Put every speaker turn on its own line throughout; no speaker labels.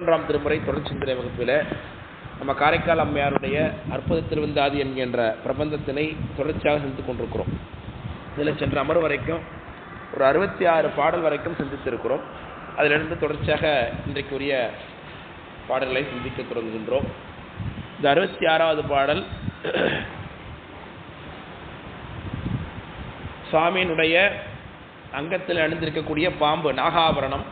மூன்றாம் திருமுறை தொடர்ச்சிந்திரை வகுப்பில் நம்ம காரைக்கால் அம்மையாருடைய அற்புத திருவந்தாதி என்கின்ற பிரபந்தத்தினை தொடர்ச்சியாக சிந்தித்துக் கொண்டிருக்கிறோம். இதில் சென்ற அமர்வு வரைக்கும் ஒரு 66 பாடல் வரைக்கும் சிந்தித்திருக்கிறோம். அதிலிருந்து தொடர்ச்சியாக இன்றைக்குரிய பாடல்களை சிந்திக்க தொடங்குகின்றோம். இந்த 66வது பாடல் சுவாமியினுடைய அங்கத்தில் அணிந்திருக்கக்கூடிய பாம்பு நாகாபரணம்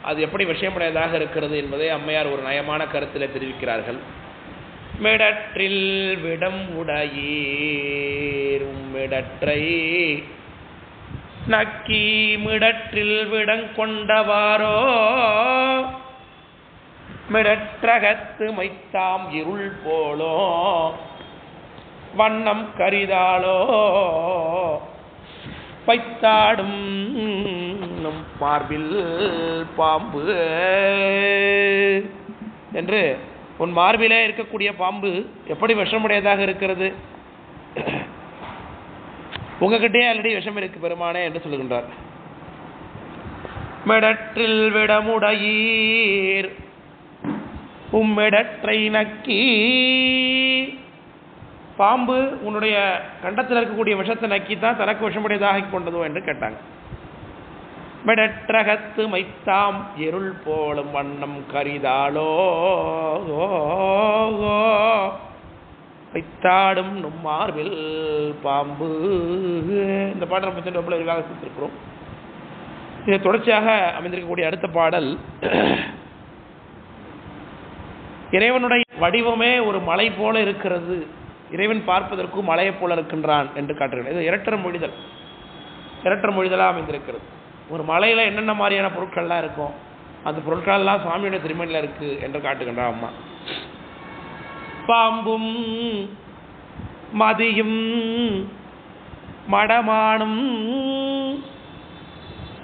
அது எப்படி விஷயமுடையதாக இருக்கிறது என்பதை அம்மையார் ஒரு நயமான கருத்தில் தெரிவிக்கிறார்கள். மிடற்றில் விடம் உடையீர் மிடற்றை நக்கி மிடற்றில் விடம் கொண்டவாரோ மிடற்றகத்து மைத்தாம் இருள் போலோ வண்ணம் கரிதாளோ பைத்தாடும் மார்பில் பாம்பு என்று உன் மார்பிலே இருக்கக்கூடிய பாம்பு எப்படி விஷமுடையதாக இருக்கிறது, உங்ககிட்டே ஆல்ரெடி விஷம் இருக்கு பெருமானே என்று சொல்லுகின்றார். மிடற்றில் விடமுடையீர் உம்மிடற்றை நக்கி, பாம்பு உன்னுடைய கண்டத்தில் இருக்கக்கூடிய விஷத்தை நக்கித்தான் தனக்கு விஷமுடையதாக கொண்டதோ என்று கேட்டாங்க. மிடற்றகத்து மைத்தாம் இருள் போலும் வண்ணம் கரிதாளோ வைத்தாடும் நும்மார்பில் பாம்பு. இந்த பாடல் நம்ம சென்ற விரிவாக சிந்திருக்கிறோம். இதை தொடர்ச்சியாக அமைந்திருக்கக்கூடிய அடுத்த பாடல் இறைவனுடைய வடிவமே ஒரு மலை போல இருக்கிறது, இறைவன் பார்ப்பதற்கும் மலையை போல இருக்கின்றான் என்று காட்டுகிறது. இது இரட்டர் மொழிதலாக அமைந்திருக்கிறது. ஒரு மலையில் என்னென்ன மாதிரியான பொருட்கள்லாம் இருக்கும், அந்த பொருட்கள்லாம் சுவாமியுடைய திருமணியில் இருக்கு என்று காட்டுகின்றான் அம்மா. பாம்பும் மதியும் மடமானும்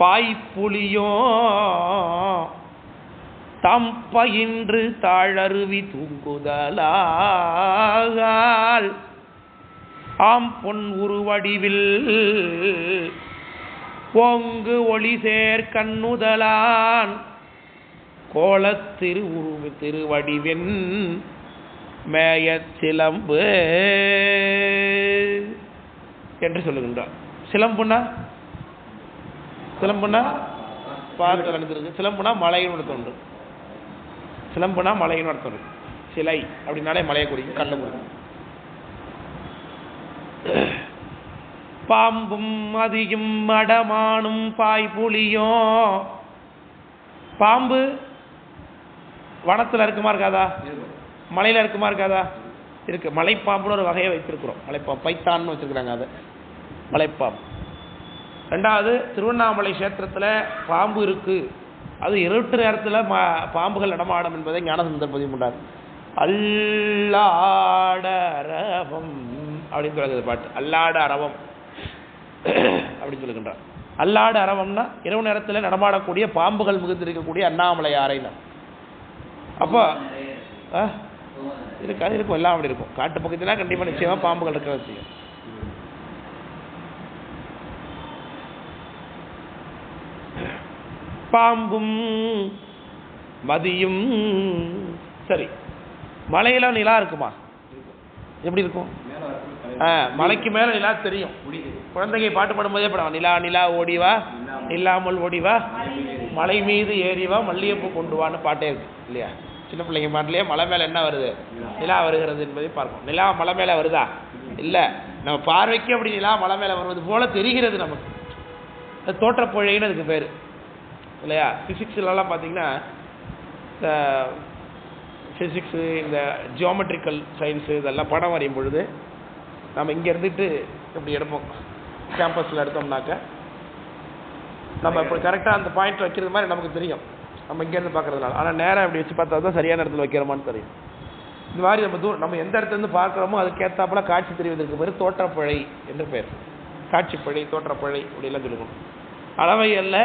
பாய்ப்புலியோ தம்பயின்று தாழருவி தூங்குதலால் ஆம் பொன் உருவடிவில் ஓங்கு ஒளி சேர் கண்ணுதலான் கோலத்திரு உருவு திருவடிவென் மேய சிலம்பு என்று சொல்லுகின்றார். சிலம்புனா பார்த்து நடந்திருக்கு. சிலம்புனா மலையின் தோன்று, சிலம்புனா மலையின் அர்த்தம். சிலை அப்படின்னாலே மலையை குறிக்கும், கண்ணு குறிக்கும். பாம்பும் மதியும் மடமானும் பாய்புலியும், பாம்பு வனத்தில் இருக்குமா இருக்காதா, மலையில் இருக்குமா இருக்காதா, இருக்கு. மலைப்பாம்புன்னு ஒரு வகையை வைத்திருக்கிறோம். மலைப்பாம்பு பைத்தான்னு வச்சிருக்கிறாங்க, அதை மலைப்பாம்பு. ரெண்டாவது, திருவண்ணாமலை கஷேத்திரத்தில் பாம்பு இருக்கு, அது இருட்டு நேரத்தில் பாம்புகள் நடமாடும் என்பதை ஞானசந்தர் பதிவு பண்ணார். அல்லாட அரவம் அப்படின்னு சொல்லுறது பாட்டு. அல்லாட அரவம் அப்படின்னு சொல்லுகின்றார். அல்லாட அரவம்னா இரவு நேரத்தில் நடமாடக்கூடிய பாம்புகள் மிகுந்திருக்கக்கூடிய அண்ணாமலை ஆரைனா. அப்போ இருக்காது, இருக்கும், எல்லாம் அப்படி இருக்கும். காட்டு பக்கத்துனா கண்டிப்பாக நிச்சயமாக பாம்புகள் இருக்கிறது செய்யும். பாம்பும் மதியும். சரி, மலையில நிலா இருக்குமா? எப்படி இருக்கும்? மலைக்கு மேல நிலா தெரியும். குழந்தைங்க பாட்டு பாடும்போதே படம், நிலா நிலா ஓடிவா இல்லாமல் ஓடிவா மலை மீது ஏறிவா மல்லிகைப்பூ கொண்டு வான்னு பாட்டே இருக்கு இல்லையா? சின்ன பிள்ளைங்க பாட்டிலேயே மலை மேல என்ன வருது, நிலா வருகிறது என்பதை பார்ப்போம். நிலா மலை மேல வருதா? இல்ல, நம்ம பார்வைக்கு அப்படி நிலா மலை மேல வருவது போல தெரிகிறது நமக்கு. அது தோற்றப்பொழைன்னு அதுக்கு பேரு இல்லையா? ஃபிசிக்ஸ்லாம் பார்த்தீங்கன்னா, இந்த ஃபிசிக்ஸு, இந்த ஜியோமெட்ரிக்கல் சயின்ஸு இதெல்லாம் படம் வரையும் பொழுது நம்ம இங்கே இருந்துட்டு இப்படி எடுப்போம். கேம்பஸில் எடுத்தோம்னாக்க நம்ம இப்போ கரெக்டாக அந்த பாயிண்ட் வைக்கிறது மாதிரி நமக்கு தெரியும், நம்ம இங்கேருந்து பார்க்குறதுனால. ஆனால் நேராக இப்படி வச்சு பார்த்தா தான் சரியான இடத்துல வைக்கிறோமான்னு தெரியும். இந்த மாதிரி நம்ம எந்த இடத்துலேருந்து பார்க்குறோமோ அதுக்கேற்றாப்புல காட்சி தெரிவதற்கு பேர் தோற்றப்பழை என்று பேர். காட்சிப்பழை, தோற்றப்பழை இப்படிலாம் சொல்லுவோம். அளவையல்ல,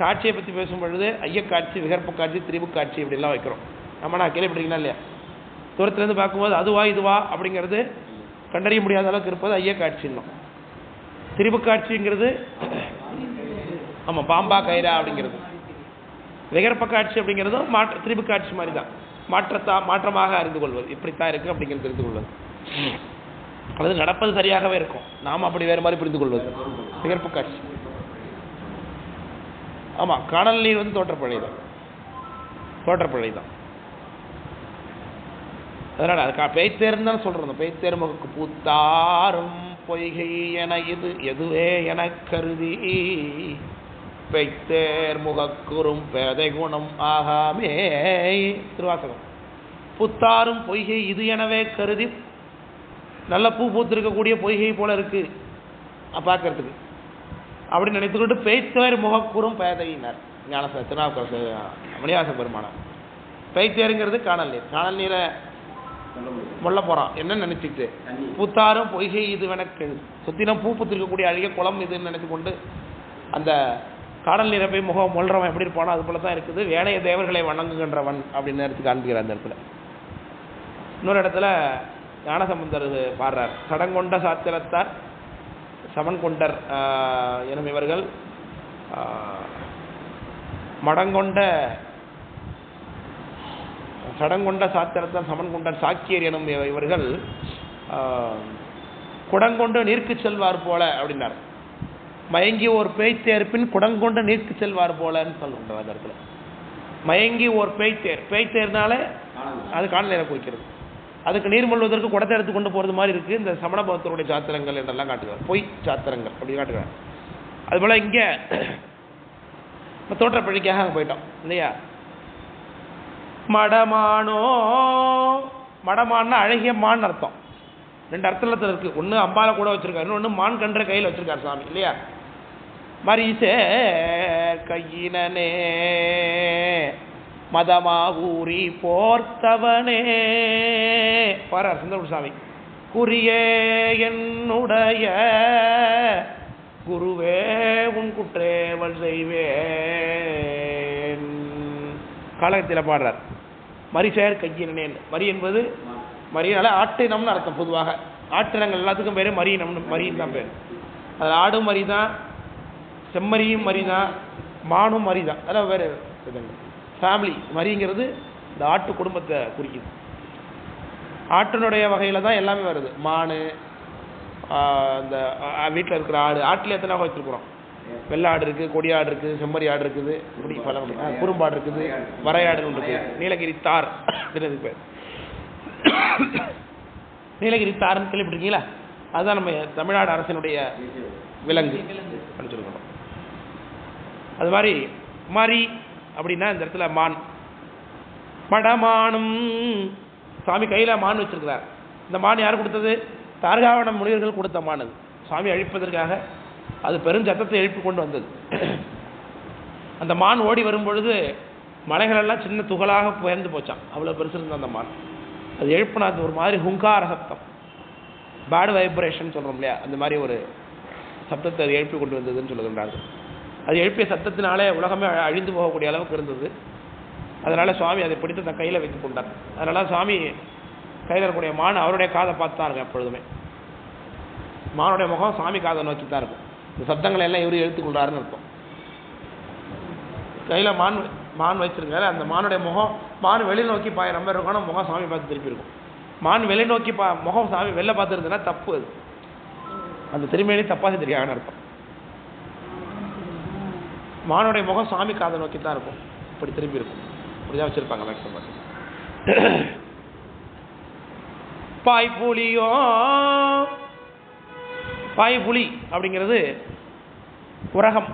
காட்சியை பற்றி பேசும் பொழுது ஐயக்காட்சி, விகற்ப காட்சி, திரிபு காட்சி இப்படிலாம் வைக்கிறோம். நம்ம நான் கேள்விப்பட்டீங்களா இல்லையா? தூரத்துலேருந்து பார்க்கும்போது அதுவா இதுவா அப்படிங்கிறது கண்டறிய முடியாத அளவுக்கு இருப்பது ஐயக்காட்சின்னும். திரிபு காட்சிங்கிறது ஆமாம் பாம்பா கயிறா அப்படிங்கிறது. விகற்ப காட்சி அப்படிங்கிறதும் திரிபு காட்சி மாதிரி தான். மாற்றமாக அறிந்து கொள்வது, இப்படித்தான் இருக்கு அப்படிங்கிறது தெரிந்து கொள்வது, அல்லது நடப்பது சரியாகவே இருக்கும், நாம் அப்படி வேறு மாதிரி புரிந்து கொள்வது விகற்ப காட்சி. ஆமாம், காணல் நீர் வந்து தோற்றப்பழை தான். அதனால் அதுக்காக பேய்த்தேர்ன்னு தான் சொல்கிறோம். பேய்த்தேர் முகக்கு பூத்தாரும் பொய்கை என எதுவே என கருதி பெய்த்தேர் முகக்குறும் பேதை குணம் ஆகாமே. திருவாசகம். புத்தாரும் பொய்கை இது எனவே கருதி, நல்ல பூ பூத்திருக்கக்கூடிய பொய்கை போல இருக்கு பார்க்கறதுக்கு அப்படின்னு நினைத்துக்கொண்டு பெய்த்தேர் முகக்குறும் பேதையினர் திருநாவுக்கரசு மணிவாச பெருமானார். பெய்த்தேருங்கிறது காணல் நீர். காணல் நீரை முள்ள போறான் என்ன நினைச்சுக்கிட்டு, புத்தாரும் பொய்கை இது எனக்கு சுத்தினம் பூ பூத்திருக்கக்கூடிய அழகிய குளம் இதுன்னு நினைத்து கொண்டு அந்த காடல் நீரை போய் முகம் முள்றவன் எப்படி இருப்பானோ அது போல தான் இருக்குது. வேணைய தேவர்களை வணங்குகின்றவன் அப்படின்னு நேரத்துக்கு காண்பிக்கிறார் அந்த இடத்துல. இன்னொரு இடத்துல ஞானசம்பந்தர் பாடுறார், சடங்கொண்ட சாத்திரத்தார் சமன் கொண்டர் எனும் இவர்கள் சடங்கொண்ட சாத்திரத்தார் சமன் கொண்டர் சாக்கியர் எனும் இவர்கள் குடங்கொண்டு நீர்க்கு செல்வார் போல அப்படின்னார். மயங்கி ஒரு பேய்த்தேர்ப்பின் குடங்கொண்டு நீர்க்கு செல்வார் போலன்னு சொல்லுறாங்க அந்த இடத்துல. மயங்கி ஒரு பேய்த்தேர்னால அது காணல் நீரை குறிக்கிறது. அதுக்கு நீர் மொழ்வதற்கு குடத்தை எடுத்து கொண்டு போகிறது மாதிரி இருக்குது. இந்த சமண பௌத்தருடைய சாத்திரங்கள் என்றெல்லாம் காட்டுகிறார், பொய் சாத்திரங்கள் அப்படி காட்டுகிறார். அதுபோல் இங்கே தோற்றப்பழிக்காக அங்கே போயிட்டோம் இல்லையா. மடமான்னா அழகிய மான் அர்த்தம். ரெண்டு அர்த்தத்தில் இருக்குது. ஒன்று அம்பால கூட வச்சிருக்காரு, இன்னொன்று மான் கன்ற கையில் வச்சிருக்காரு சாமி இல்லையா. மரிசே கையினே மதமா ஊரி போர்த்தவனே பாரார் சுந்தரமூர்த்தி சாமி. குறியே என்னுடைய குருவே உன் குற்றேவல் செய்வேன் காலகத்தில் பாடுறார். மரிசேர் கையினேன். மரி என்பது மரியனால ஆட்டினம்னு அர்த்தம். பொதுவாக ஆட்டினங்கள் எல்லாத்துக்கும் பேர் மரியின் தான் பேர். அதில் ஆடும் மரி தான், செம்மறியும் மரி தான், மானும் மரி தான். அதான் வேறு ஃபேமிலி. மரிங்கிறது இந்த ஆட்டு குடும்பத்தை குறிக்குது. ஆட்டினுடைய வகையில் தான் எல்லாமே வருது. மான், இந்த வீட்டில் இருக்கிற ஆடு. ஆட்டில் எத்தனை வகை வச்சுருக்குறோம்? வெள்ளை ஆடு இருக்குது, கொடி ஆடு இருக்குது, செம்மறி ஆடு இருக்குது, இப்படி பல குறும்பாடு இருக்குது, வரையாடுன்னு இருக்குது, நீலகிரி தார் இதுக்கு பேர். நீலகிரி தார்ன்னு கேள்விப்பட்டிருக்கீங்களா? அதுதான் நம்ம தமிழ்நாடு அரசினுடைய விலங்கு படிச்சிருக்கணும். அது மாதிரி மரி அப்படின்னா இந்த இடத்துல மான். மடமானும் சாமி கையில் மான் வச்சிருக்கிறார். இந்த மான் யார் கொடுத்தது? தார்காவணம் முனிவர்கள் கொடுத்த மான். அது சாமி அழிப்பதற்காக அது பெருஞ்சத்தத்தை எழுப்பி கொண்டு வந்தது. அந்த மான் ஓடி வரும்பொழுது மலைகளெல்லாம் சின்ன துகளாக புயர்ந்து போச்சான், அவ்வளோ பெருசு இருந்த அந்த மான். அது எழுப்பினா அது ஒரு மாதிரி ஹுங்கார சப்தம், பேட் வைப்ரேஷன் சொல்கிறோம் இல்லையா, அந்த மாதிரி ஒரு சப்தத்தை அது எழுப்பி கொண்டு வந்ததுன்னு சொல்லுகின்றார்கள். அது எழுப்பிய சத்தத்தினாலே உலகமே அழிந்து போகக்கூடிய அளவுக்கு இருந்தது. அதனால் சுவாமி அதை பிடித்து தன் கையில் வைத்து கொண்டார். அதனால் சுவாமி கையில் இருக்கக்கூடிய மான் அவருடைய காதை பார்த்து தான் இருக்கும் எப்பொழுதுமே. மானுடைய முகம் சாமி காதை நோக்கி தான் இருக்கும். இந்த சப்தங்களை எல்லாம் இவரு எடுத்துக்கொள்றாருன்னு இருக்கும். கையில் மான் வச்சிருக்காரு. அந்த மானுடைய முகம், மான் வெளி நோக்கி நம்ம இருக்கணும், முகம் சாமி பார்த்து திருப்பி இருக்கும். மான் வெளி நோக்கி முகம் சாமி வெளில பார்த்துருந்ததுன்னா தப்பு. அது அந்த திரும்பியே தப்பாக தெரியாதுன்னு இருக்கும். மானுடைய முகம் சாமி காதை நோக்கி தான் இருக்கும், இப்படி திரும்பி இருக்கும். இப்படிதான் வச்சிருப்பாங்க மேக்ஸிமம். பாய்புலியோ, பாய்புலி அப்படிங்கிறது உரகம்.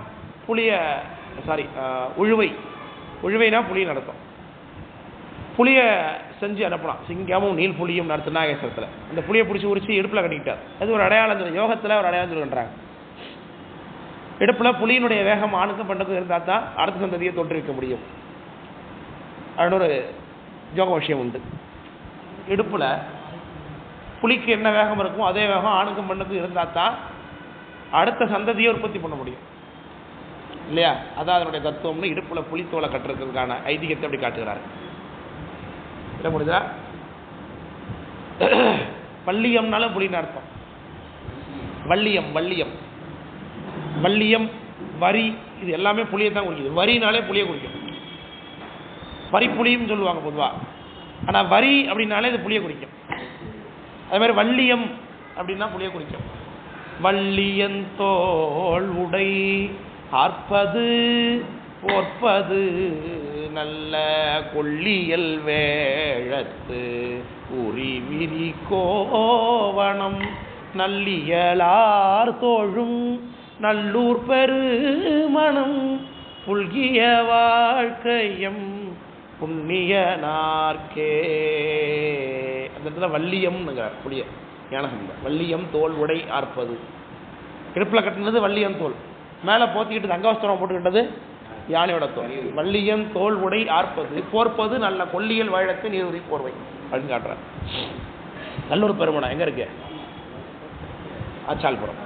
உழுவைனா புலின்னு அர்த்தம். புளியை செஞ்சு அனுப்பலாம். சிங்கமும் நீல் புலியும் நடத்து நாகேஸ்வரத்தில். அந்த புளியை பிடிச்சி உரிச்சு இடுப்பில் கட்டிக்கிட்டார். அது ஒரு அடையாளம், யோகத்தில் ஒரு அடையாளம் சொல்லுன்றாங்க. இடுப்பில் புலியினுடைய வேகம் ஆணுக்கும் பெண்ணுக்கும் இருந்தால் தான் அடுத்த சந்ததியை தோற்றுவிக்க முடியும். அப்படின்னு ஒரு யோக விஷயம் உண்டு. இடுப்பில் புலிக்கு என்ன வேகம் இருக்குமோ அதே வேகம் ஆணுக்கும் பெண்ணுக்கும் இருந்தால் தான் அடுத்த சந்ததியை உற்பத்தி பண்ண முடியும் இல்லையா. அதான் அதனுடைய தத்துவம்னு இடுப்பில் புலித்தோலை கட்டுறதுக்கான ஐதீகத்தை அப்படி காட்டுகிறாரு. இல்லை முடிஞ்சா வள்ளியம்னாலும் புலின்னு அர்த்தம். வள்ளியம் வரி இது எல்லாமே புளியை தான் குறிக்குது. வரினாலே புளியை குறிக்கும். வரிப்புளியும் சொல்லுவாங்க பொதுவாக. ஆனால் வரி அப்படின்னாலே இது புளியை குறிக்கும். அதே மாதிரி வள்ளியம் அப்படின்னா புளியை குறிக்கும். வள்ளியந்தோள் உடை ஆர்ப்பது போற்பது நல்ல கொள்ளியல் வேழத்து உரிவிரி கோவணம் நல்லியலார் தோழும் நல்லூர் பெருமணம் புல்கிய வாழ்க்கையம் புண்ணிய நார்க்கே. அந்த இடத்துல வள்ளியம்னுங்கிறார் புளிய ஞானசம்பந்தர். வள்ளியம் தோல் உடை ஆர்ப்பது, இடுப்பில் கட்டினது வள்ளியம் தோல், மேலே போத்திக்கிட்டு தங்கவஸ்திரம் போட்டுக்கிட்டது யானையோட தோல். வள்ளியம் தோல் உடை ஆர்ப்பது போர்ப்பது நல்ல கொல்லியல் வாழத்து நீரூரி போர்வை அப்படின்னு காட்டுறார். நல்லூர் பெருமணம் எங்கே இருக்கு? ஆச்சால்புரம்.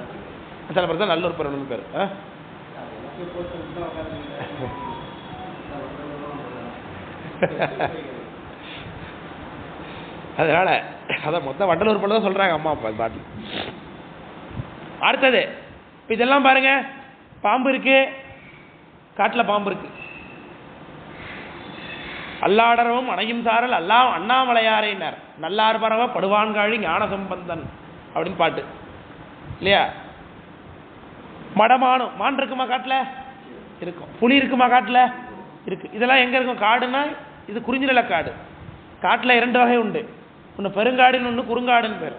ஆச்சால்புரம் தான் நல்லூர் பெருமணம் பேர். அதனால அதை மொத்தம் வண்டலூர் பண்ண தான் சொல்றாங்க அம்மா அப்பா பாட்டில். அடுத்தது இதெல்லாம் பாருங்க, பாம்பு இருக்கு, காட்டில் பாம்பு இருக்கு. அல்லாடரவும் அணையும் சாரல் அல்லாம் அண்ணாமலையாரையினர் நல்லார் பரவ படுவான்காழி ஞான சம்பந்தன் அப்படின்னு பாட்டு இல்லையா? மடமானும் மான் இருக்குமா காட்டில்? இருக்கும். புலி இருக்குமா காட்டில்? இருக்கு. இதெல்லாம் எங்க இருக்கும்? காடுன்னா இது குறிஞ்சி நில காடு. காட்டில் 2 வகை உண்டு. ஒன்று பெருங்காடுன்னு ஒன்று குறுங்காடுன்னு பேர்.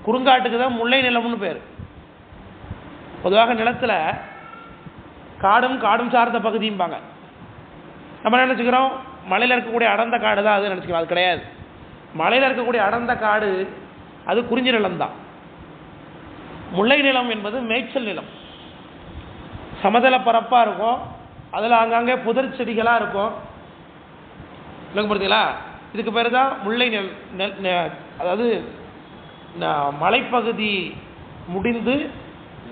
குறுங்காட்டுக்கு தான் முல்லை நிலம்னு பேர். பொதுவாக நிலத்தில் காடும் காடும் சார்ந்த பகுதியும்பாங்க. நம்ம நினச்சிக்கிறோம் மலையில் இருக்கக்கூடிய அடர்ந்த காடு தான் அது நினச்சிக்கிறோம். அது கிடையாது. மலையில் இருக்கக்கூடிய அடர்ந்த காடு அது குறிஞ்சி நிலம்தான். முல்லை நிலம் என்பது மேய்ச்சல் நிலம். சமதள பரப்பாக இருக்கும், அதில் அங்கங்கே புதர் செடிகளாக இருக்கும். விளங்குப்படுத்தீங்களா? இதுக்கு பேர் தான் முல்லை அதாவது மலைப்பகுதி முடிந்து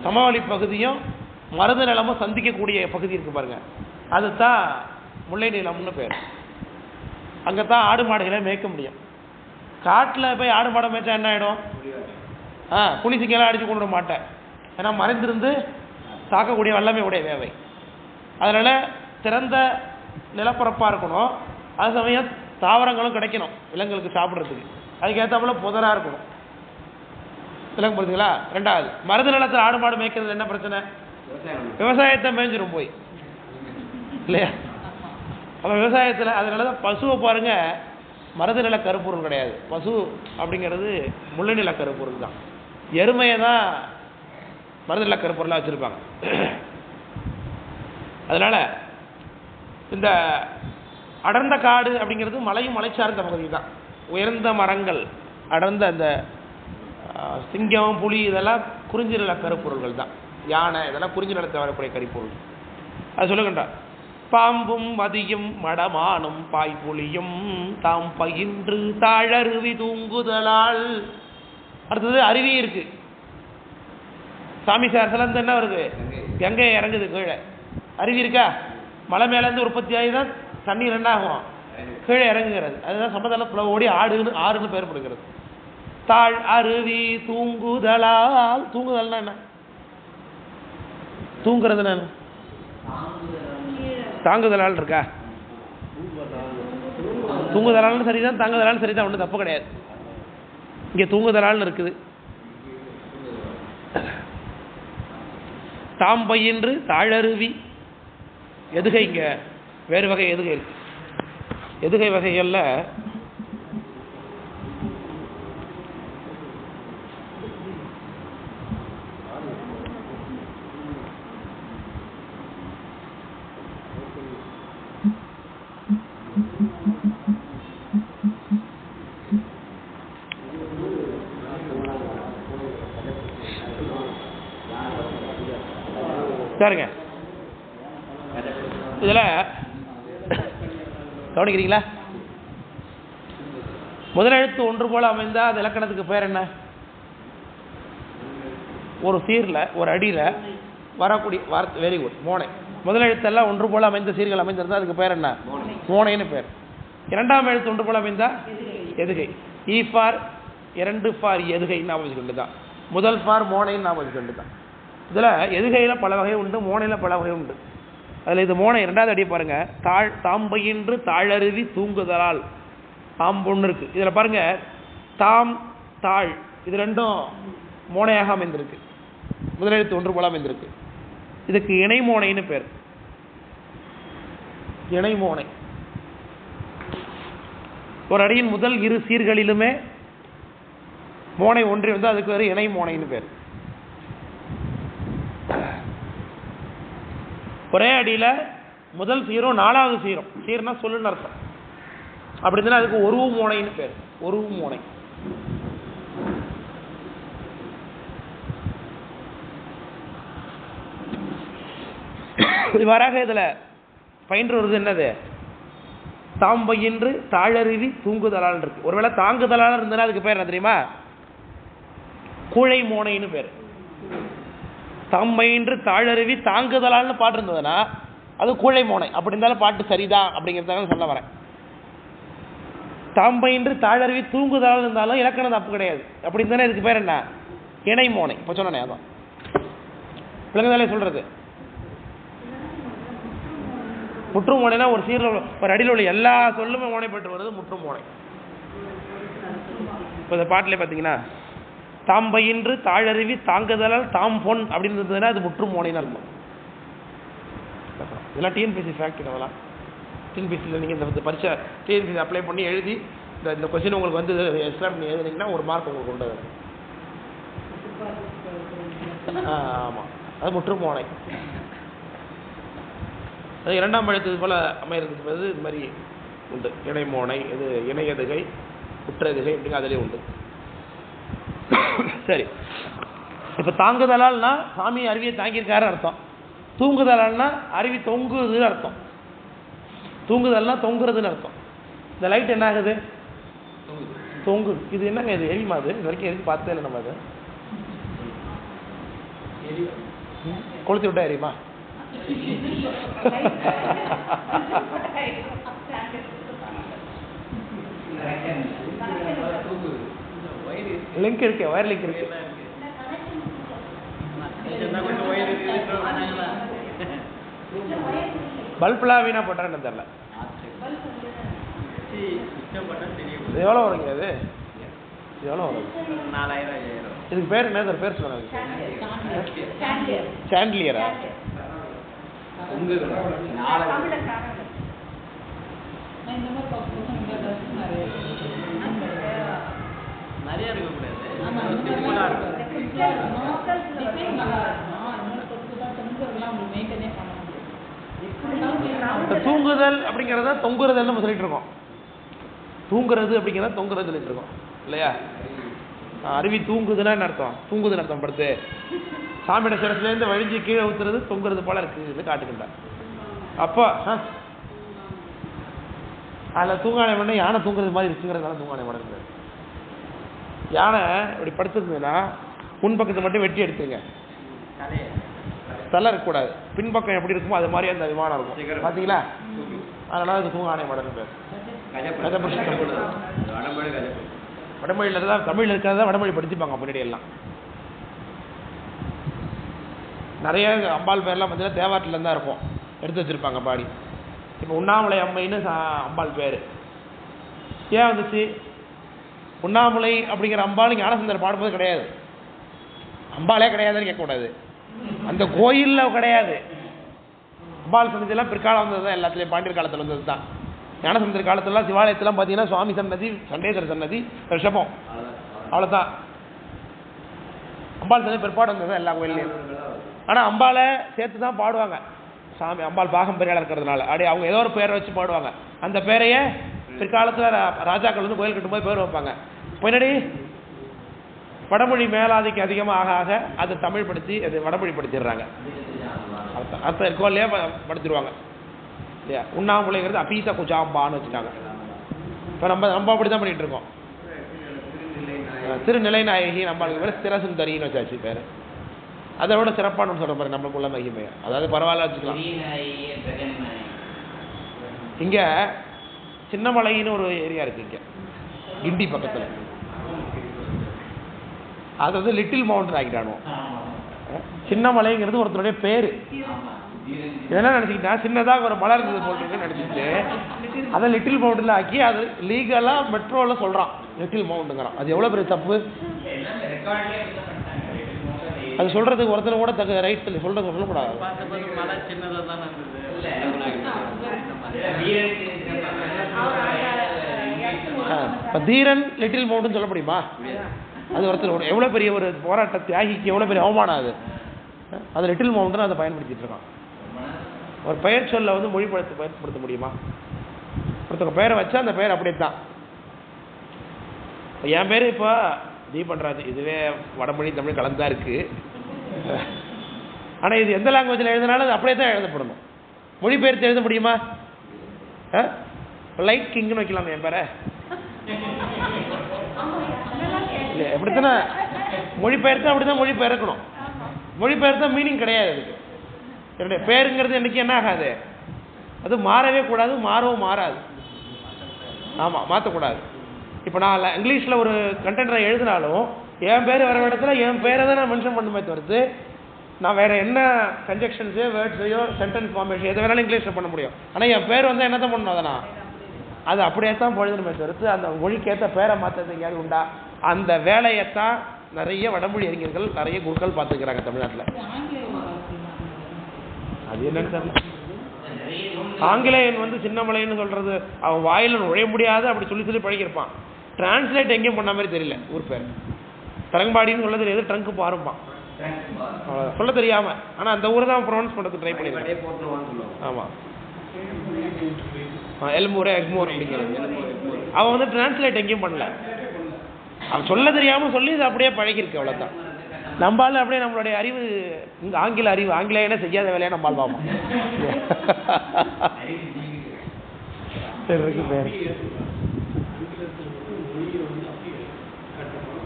சமவெளி பகுதியும் மருத நிலமும் சந்திக்கக்கூடிய பகுதி இருக்கு பாருங்க, அதுதான் முல்லை நிலம்னு பேர். அங்கே தான் ஆடு மாடுகளை மேய்க்க முடியும். காட்டில் போய் ஆடு மாடை மேய்ச்சா என்ன ஆகிடும்? புலி சிங்கெல்லாம் அடித்து கொண்டு விட மாட்டேன். ஏன்னா மறைந்திருந்து தாக்கக்கூடிய வல்லமை உடைய வேவை. அதனால் திறந்த நிலப்பரப்பாக இருக்கணும். அது சமயம் தாவரங்களும் கிடைக்கணும் விலங்குகளுக்கு சாப்பிட்றதுக்கு. அதுக்கேற்றாப்புல புதராக இருக்கணும். விலங்கு புரிஞ்சுங்களா? 2வது, மருத நிலத்தில் ஆடு மாடு மேய்க்கிறது என்ன பிரச்சனை? விவசாயத்தை மேய்ஞ்சிரும் போய் இல்லையா? அப்போ விவசாயத்தில் அதனால தான் பசுவை பாருங்க, மருத நில கருப்பொருள் கிடையாது. பசு அப்படிங்கிறது முல்லை நில கருப்பொருள் தான். எருமையை தான் மருத நில கருப்பொருளாக வச்சுருப்பாங்க. அதனால் இந்த அடர்ந்த காடு அப்படிங்கிறது மலையும் மலை சார்ந்த பகுதி தான். உயர்ந்த மரங்கள், அடர்ந்த அந்த சிங்கம் புலி இதெல்லாம் குறிஞ்சி நில கருப்பொருள்கள் தான். யானை இதெல்லாம் குறிஞ்சி நிலத்தை வரக்கூடிய கரிப்பொருள். அது சொல்லுகின்றார். பாம்பும் மதியும் மடமானும் பாய்புலியும் தாம் பயின்று தாழருவி தூங்குதலால். அடுத்தது அருவி இருக்கு. சாமி சார் சிலந்து என்ன வருது? கங்கை இறங்குது கீழே. அருவி இருக்கா? மலை மேலேருந்து உற்பத்தி ஆகி தான் தண்ணீர் என்ன ஆகும்? கீழே இறங்குகிறது. அதுதான் சமதளத்தில் ஓடி ஆறுன்னு பேர் படுகிறது. தாழ் அருவி தூங்குதலால். தூங்குதல்னா என்ன? தூங்குறது என்ன? தாங்குதலால் இருக்கா? தூங்குதலால்னு சரிதான், தாங்குதலால் சரிதான், ஒன்றும் தப்பு கிடையாது. இங்கே தூங்குதலால்னு இருக்குது. தாம்பயின்று தாழருவி. எதுகை இங்கே வேறு வகை எதுகை இருக்கு. எதுகை வகைகளில் பாருங்க, இதில் கவனிக்கிறீங்களா? முதலெழுத்து ஒன்று போல அமைந்தா அது இலக்கணத்துக்கு பேர் என்ன? ஒரு சீரில் ஒரு அடியில் வரக்கூடிய வார்த்தை. வெரி குட், மோனை. முதலெழுத்தெல்லாம் ஒன்று போல அமைந்த சீர்கள் அமைந்திருந்தால் அதுக்கு பேர் என்ன? மோனைன்னு பேர். 2ஆம் எழுத்து ஒன்று போல அமைந்தா எதுகை. ஈ ஃபார் 2 ஃபார் எதுகைன்னு ஞாபகம் கொண்டு தான். முதல் ஃபார் மோனைன்னு ஞாபகம் கொண்டு தான். இதில் எதுகையில் பல வகை உண்டு, மோனையில் பல வகை உண்டு. அதில் இது மோனை ரெண்டாவது அடி பாருங்க. தாம்பயின்று தாழருவி தூங்குதலால் தாம் பொண்ணு இருக்கு. இதில் பாருங்க தாம் தாழ் இது ரெண்டும் மோனையாக அமைந்திருக்கு. முதலெழுத்து ஒன்று போல அமைந்திருக்கு. இதுக்கு இணை மோனைன்னு பேர். இணை மோனை. ஒரு அடியின் முதல் இரு சீர்களிலுமே மோனை ஒன்றி வந்து அதுக்கு வேறு இணை மோனைன்னு பேர். ஒரே அடியில் முதல் சீரும் 4வது சீரும், சீர்னா சொல்லுன்னு அர்த்தம். அப்படி இருந்தால் அதுக்கு ஒருவு மோனைன்னு பேர். ஒருவு மோனை. இவ்வாறாக இதில் பயின்று வருது என்னது? தாம்பயின்று தாழருவி தூங்குதலால் இருக்கு. ஒருவேளை தாங்குதலால் இருந்ததுன்னா அதுக்கு பேர் என்ன தெரியுமா? கூழை மோனைன்னு பேர். தாம்பயின்று தாழருவி தாங்குதலால்னு பாட்டு இருந்ததுன்னா அது கூழை மோனை. அப்படி இருந்தாலும் பாட்டு சரிதான் அப்படிங்கிறதுக்காக சொல்ல வரேன். தாம்பயின்று தாழருவி தூங்குதலால் இருந்தாலும் இலக்கணம் தப்பு கிடையாது. அப்படி இருந்தாலும் இதுக்கு பேர் என்ன? இணை மோனை. இப்போ சொன்னேன் அதான் விலங்குதாலே சொல்றது. முற்று மோனைனா ஒரு சீரில் ஒரு அடியில் உள்ள எல்லா சொல்லுமே மோனை பெற்று வருது முற்று மோனை. இப்போ இந்த பாட்டிலே பார்த்தீங்கன்னா தாம்பயின்று தாழருவி தாங்குதலால் தாம் பொன் அப்படின்னு இருந்ததுன்னா அது முற்று மோனைன்னு இருக்கும். இதெல்லாம் டிஎன்பிசி ஃபேக்ட். இதெல்லாம் டிஎன்பிசியில் நீங்கள் இந்த பரிசை டிஎன்பிசி அப்ளை பண்ணி எழுதி இந்த கொஸ்டின் உங்களுக்கு வந்து எக்ஸ்ட்ரா பண்ணி எழுதுனீங்கன்னா ஒரு மார்க் உங்களுக்கு கொண்டு வரும். ஆமாம், அது முற்று மோனை. அது இரண்டாம் எழுத்து போல அமைகிறது இது மாதிரி உண்டு. இணை மோனை, இது இணையதுகை குற்றதுகை அப்படிங்க அதிலே உண்டு. சரி, இப்போ தாங்குதலால்னா சாமி அருவியை தாங்கியிருக்காரு அர்த்தம். தூங்குதலால்னா அருவி தொங்குதுன்னு அர்த்தம். தூங்குதல்னா தொங்குறதுன்னு அர்த்தம். இந்த லைட் என்ன ஆகுது? தொங்குது. இது என்னங்க? இது எரியுமா? அது இது வரைக்கும் எரிஞ்சு பார்த்தே இல்லை நம்ம. அது கொளுத்தி விட்டா எரியுமா? லிங்க் இருக்கு, வயர் லிங்க் இருக்கு. பல்ப்லாம் வீணா போட்டான்னு தெரியல. இது எவ்வளோ வருங்க? அது எவ்வளோ வரும்? 4000. இதுக்கு பேர் என்ன? பேர் சொல்லுங்க. சாண்ட்லியரா? நிறைய இருக்கக்கூடாது. தூங்குதல் அப்படிங்கிறத தொங்குறதுன்னு நம்ம சொல்லிட்டு இருக்கோம். தூங்குறது அப்படிங்கிறத தொங்குறது சொல்லிட்டு இருக்கோம் இல்லையா? அருவி தூங்குதுன்னா என்ன அர்த்தம்? தூங்குதுன்னு அர்த்தம். படுத்து சாமியோட சிரசுலேருந்து வழிஞ்சு கீழே ஊத்துறது தொங்குறது போல இருக்குது காட்டுக்கிட்டார். அப்போ அதில் தூங்கானை பண்ண யானை தூங்குறது மாதிரி இருக்குங்கிறதுனால தூங்கானை பண்ண. யானை இப்படி படுத்துருந்ததுன்னா முன்பக்கத்தை மட்டும் வெட்டி எடுத்துங்க, தலை இருக்கக்கூடாது. பின்பக்கம் எப்படி இருக்குமோ அது மாதிரி அந்த விமானம் இருக்கும் பார்த்தீங்களா? அதனால அது தூங்கானை மடங்கு பேர். வடமொழியில் தான் தமிழில் இருக்கிறதா வடமொழி படிச்சுப்பாங்க முன்னாடி எல்லாம். நிறைய அம்பாள் பேர்லாம் பார்த்தீங்கன்னா தேவாட்டில் தான் இருக்கும், எடுத்து வச்சுருப்பாங்க பாடி. இப்போ உண்ணாமலை அம்மைன்னு அம்பாள் பேர் ஏன் வந்துச்சு? உண்ணாமலை அப்படிங்கிற அம்பாள் ஞானசுந்தர் பாடும்போது கிடையாது. அம்பாளே கிடையாதுன்னு கேட்கக்கூடாது. அந்த கோயிலில் கிடையாது. அம்பாள் சன்னதியெல்லாம் பிற்காலம் வந்தது தான். எல்லாத்துலேயும் பாண்டியர் காலத்தில் வந்தது தான். ஞானசுந்தர் காலத்துலலாம் சிவாலயத்தெல்லாம் பார்த்தீங்கன்னா சுவாமி சன்னதி, சண்டேஸ்வரர் சன்னதி, ரிஷபம், அவ்வளோதான். அம்பாள் சன்னதி பிற்பாடு வந்தது தான் எல்லா கோயிலையும். ஆனால் அம்பாளை சேர்த்து தான் பாடுவாங்க. சாமி அம்பாள் பாகம் பெரியாளர் இருக்கிறதுனால அப்படியே அவங்க ஏதோ ஒரு பேரை வச்சு பாடுவாங்க. அந்த பேரையே பிற்காலத்தில் ராஜாக்கள் வந்து கோயில் கட்டும்போது பேர் வைப்பாங்க. பின்னாடி வடமொழி மேலாதிக்கு அதிகமாக ஆக ஆக அதை தமிழ் படுத்தி அது வடமொழி படுத்திடுறாங்க. அர்த்தம் இருக்கோ இல்லையா படுத்திடுவாங்க இல்லையா? உண்ணாமுலைங்கிறது அப்பீசா குஜாம்பான்னு வச்சுட்டாங்க. இப்போ நம்ம அப்படி தான் பண்ணிகிட்டு இருக்கோம். திருநிலைநாயகி நம்மளுக்கு பேர் ஸ்திரசுந்தரின்னு வச்சாச்சு பேர். அதை விட சிறப்பானு சொல்ற பாரு நம்மளுக்குள்ள மகிமை. அதாவது பரவாயில்ல வச்சுக்கலாம். இங்க சின்னமலைன்னு ஒரு ஏரியா இருக்கு இங்க கிண்டி பக்கத்துல. அது வந்து லிட்டில் மவுண்டன் ஆக்கிட்டானுவோம். சின்னமலைங்கிறது ஒருத்தருடைய பேரு. இதெல்லாம் நினச்சிக்கிட்டா சின்னதாக ஒரு மலை இருந்தது போட்டுருக்குன்னு நினச்சிட்டு அதை லிட்டில் மவுண்டில் ஆக்கி அது லீகலாக மெட்ரோவில் சொல்கிறான் லிட்டில் மவுண்டுங்கிறான். அது எவ்வளோ பெரிய தப்பு. அது சொல்கிறதுக்கு ஒருத்தர் கூட தக்க ரைட் சொல்லி சொல்கிறது சொல்லக்கூடாது. இப்போ தீரன் லிட்டில் மவுண்ட்னு சொல்ல முடியுமா? அது ஒருத்தர் எவ்வளோ பெரிய ஒரு போராட்ட தியாகிக்கு எவ்வளோ பெரிய அவமானம் அது. அது லிட்டில் மவுண்ட்னு அதை பயன்படுத்திட்டு இருக்கான். ஒரு பெயர் சொல்ல வந்து பயன்படுத்த முடியுமா? ஒருத்தவங்க பெயரை வச்சா அந்த பெயர் அப்படியே தான். என் பேர் இப்போ தீபன்ராஜ், இதுவே வடமொழி தமிழ் கலந்து தான் இருக்குது. ஆனால் இது எந்த லாங்குவேஜில் எழுதினாலும் அது அப்படியே தான் எழுதப்படணும். மொழிபெயர்த்து எழுத முடியுமா? லைட் கிங்னு வைக்கலாமா என் பேரை? இல்லை, எப்படித்தானே மொழிபெயர்த்து அப்படி தான் மொழிபெயர்க்கணும். மொழிபெயர்த்தா மீனிங் கிடையாது அதுக்கு. என்னுடைய பேருங்கிறது என்றைக்கு என்ன ஆகாது, அது மாறவே கூடாது, மாறவும் மாறாது. ஆமாம், மாற்றக்கூடாது. இப்போ நான் இங்கிலீஷில் ஒரு கண்டென்ட்டை எழுதினாலும் என் பேர் வர இடத்துல என் பேரை தான் நான் மென்ஷன் பண்ணுமே தவிர்த்து நான் வேறு என்ன கன்ஜெக்ஷன்ஸோ வேர்ட்ஸையோ சென்டென்ஸ் ஃபார்மேஷன் எதை வேணாலும் இங்கிலீஷில் பண்ண முடியும். ஆனால் என் பேர் வந்து என்ன தான் பண்ணணும், அதனா அது அப்படியே தான் எழுதணுமே தவிர்த்து அந்த மொழிக்கேற்ற பேரை மாற்றது எங்கேயாவது உண்டா? அந்த வேலையைத்தான் நிறைய வடமொழி அறிஞர்கள் நிறைய குருக்கள் பார்த்துக்கிறாங்க தமிழ்நாட்டில். அது என்னன்னு தெரியல. ஆங்கிலேயன் வந்து சின்னமலைன்னு சொல்றது அவன் வாயில நுழைய முடியாது அப்படி சொல்லி சொல்லி பழகிருப்பான். டிரான்ஸ்லேட் எங்கேயும் பண்ண மாதிரி தெரியல. ஊர் பேர் தரங்கம்பாடின்னு சொல்ல தெரியாது, ட்ரங்க் பாருப்பான் சொல்ல தெரியாம. ஆனா அந்த ஊரை தான் ப்ரொனவுன்ஸ் பண்றதுக்கு ட்ரை பண்ணிருக்கான். ஆமா, எல்மூர் எக்மூர் அப்படிங்கிறது. அவன் வந்து டிரான்ஸ்லேட் எங்கேயும் பண்ணல, அவன் சொல்ல தெரியாம சொல்லி இது அப்படியே பழகிருக்கு, அவ்வளவுதான். நம்பால அப்படியே நம்மளுடைய அறிவு ஆங்கில அறிவு ஆங்கிலேயனே செய்யாத வேலையா நம்பால் பார்ப்போம்.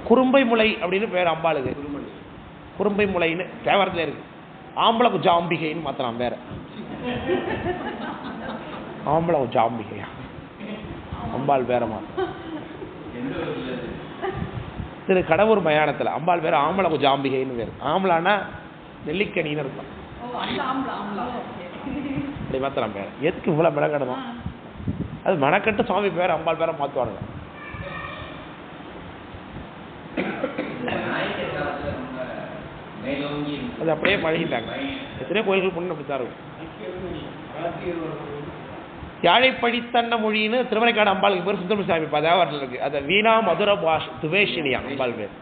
குறும்பை முளை அப்படின்னு பேர் அம்பாளுக்கு. குறும்பை முளைன்னு தேவரத்துல இருக்கு. ஆம்பளை குஜாம்பிகைன்னு மாத்தலாம் வேற. ஆம்பளை குஜாம்பிகையா அம்பாள் பேரமா திரு கடவுர் மயானத்தில் அம்பாள் பேர் ஆம்பளை குஜாம்பிகைன்னு பேர். ஆம்பளானா நெல்லிக்கணின்னு இருக்கும். அப்படி மாத்தலாம் பேர். எதுக்கு இவ்வளவு மெனக்கடணும்? அது மெனக்கட்டு சுவாமி பேர் அம்பாள் பேரை மாத்துவாங்க. அது அப்படியே பழகிட்டாங்க. எத்தனையோ கோயில்கள் பொண்ணு அப்படித்தான் இருக்கும். யாழை படித்தன்ன மொழின்னு திருமலைக்காடு அம்பாளுக்கு பேர் சுந்தரசாமி தேவாரத்தில் இருக்கு. அது வீணா மதுர பாஷ் துவேஷினியா அம்பாள் பேர்.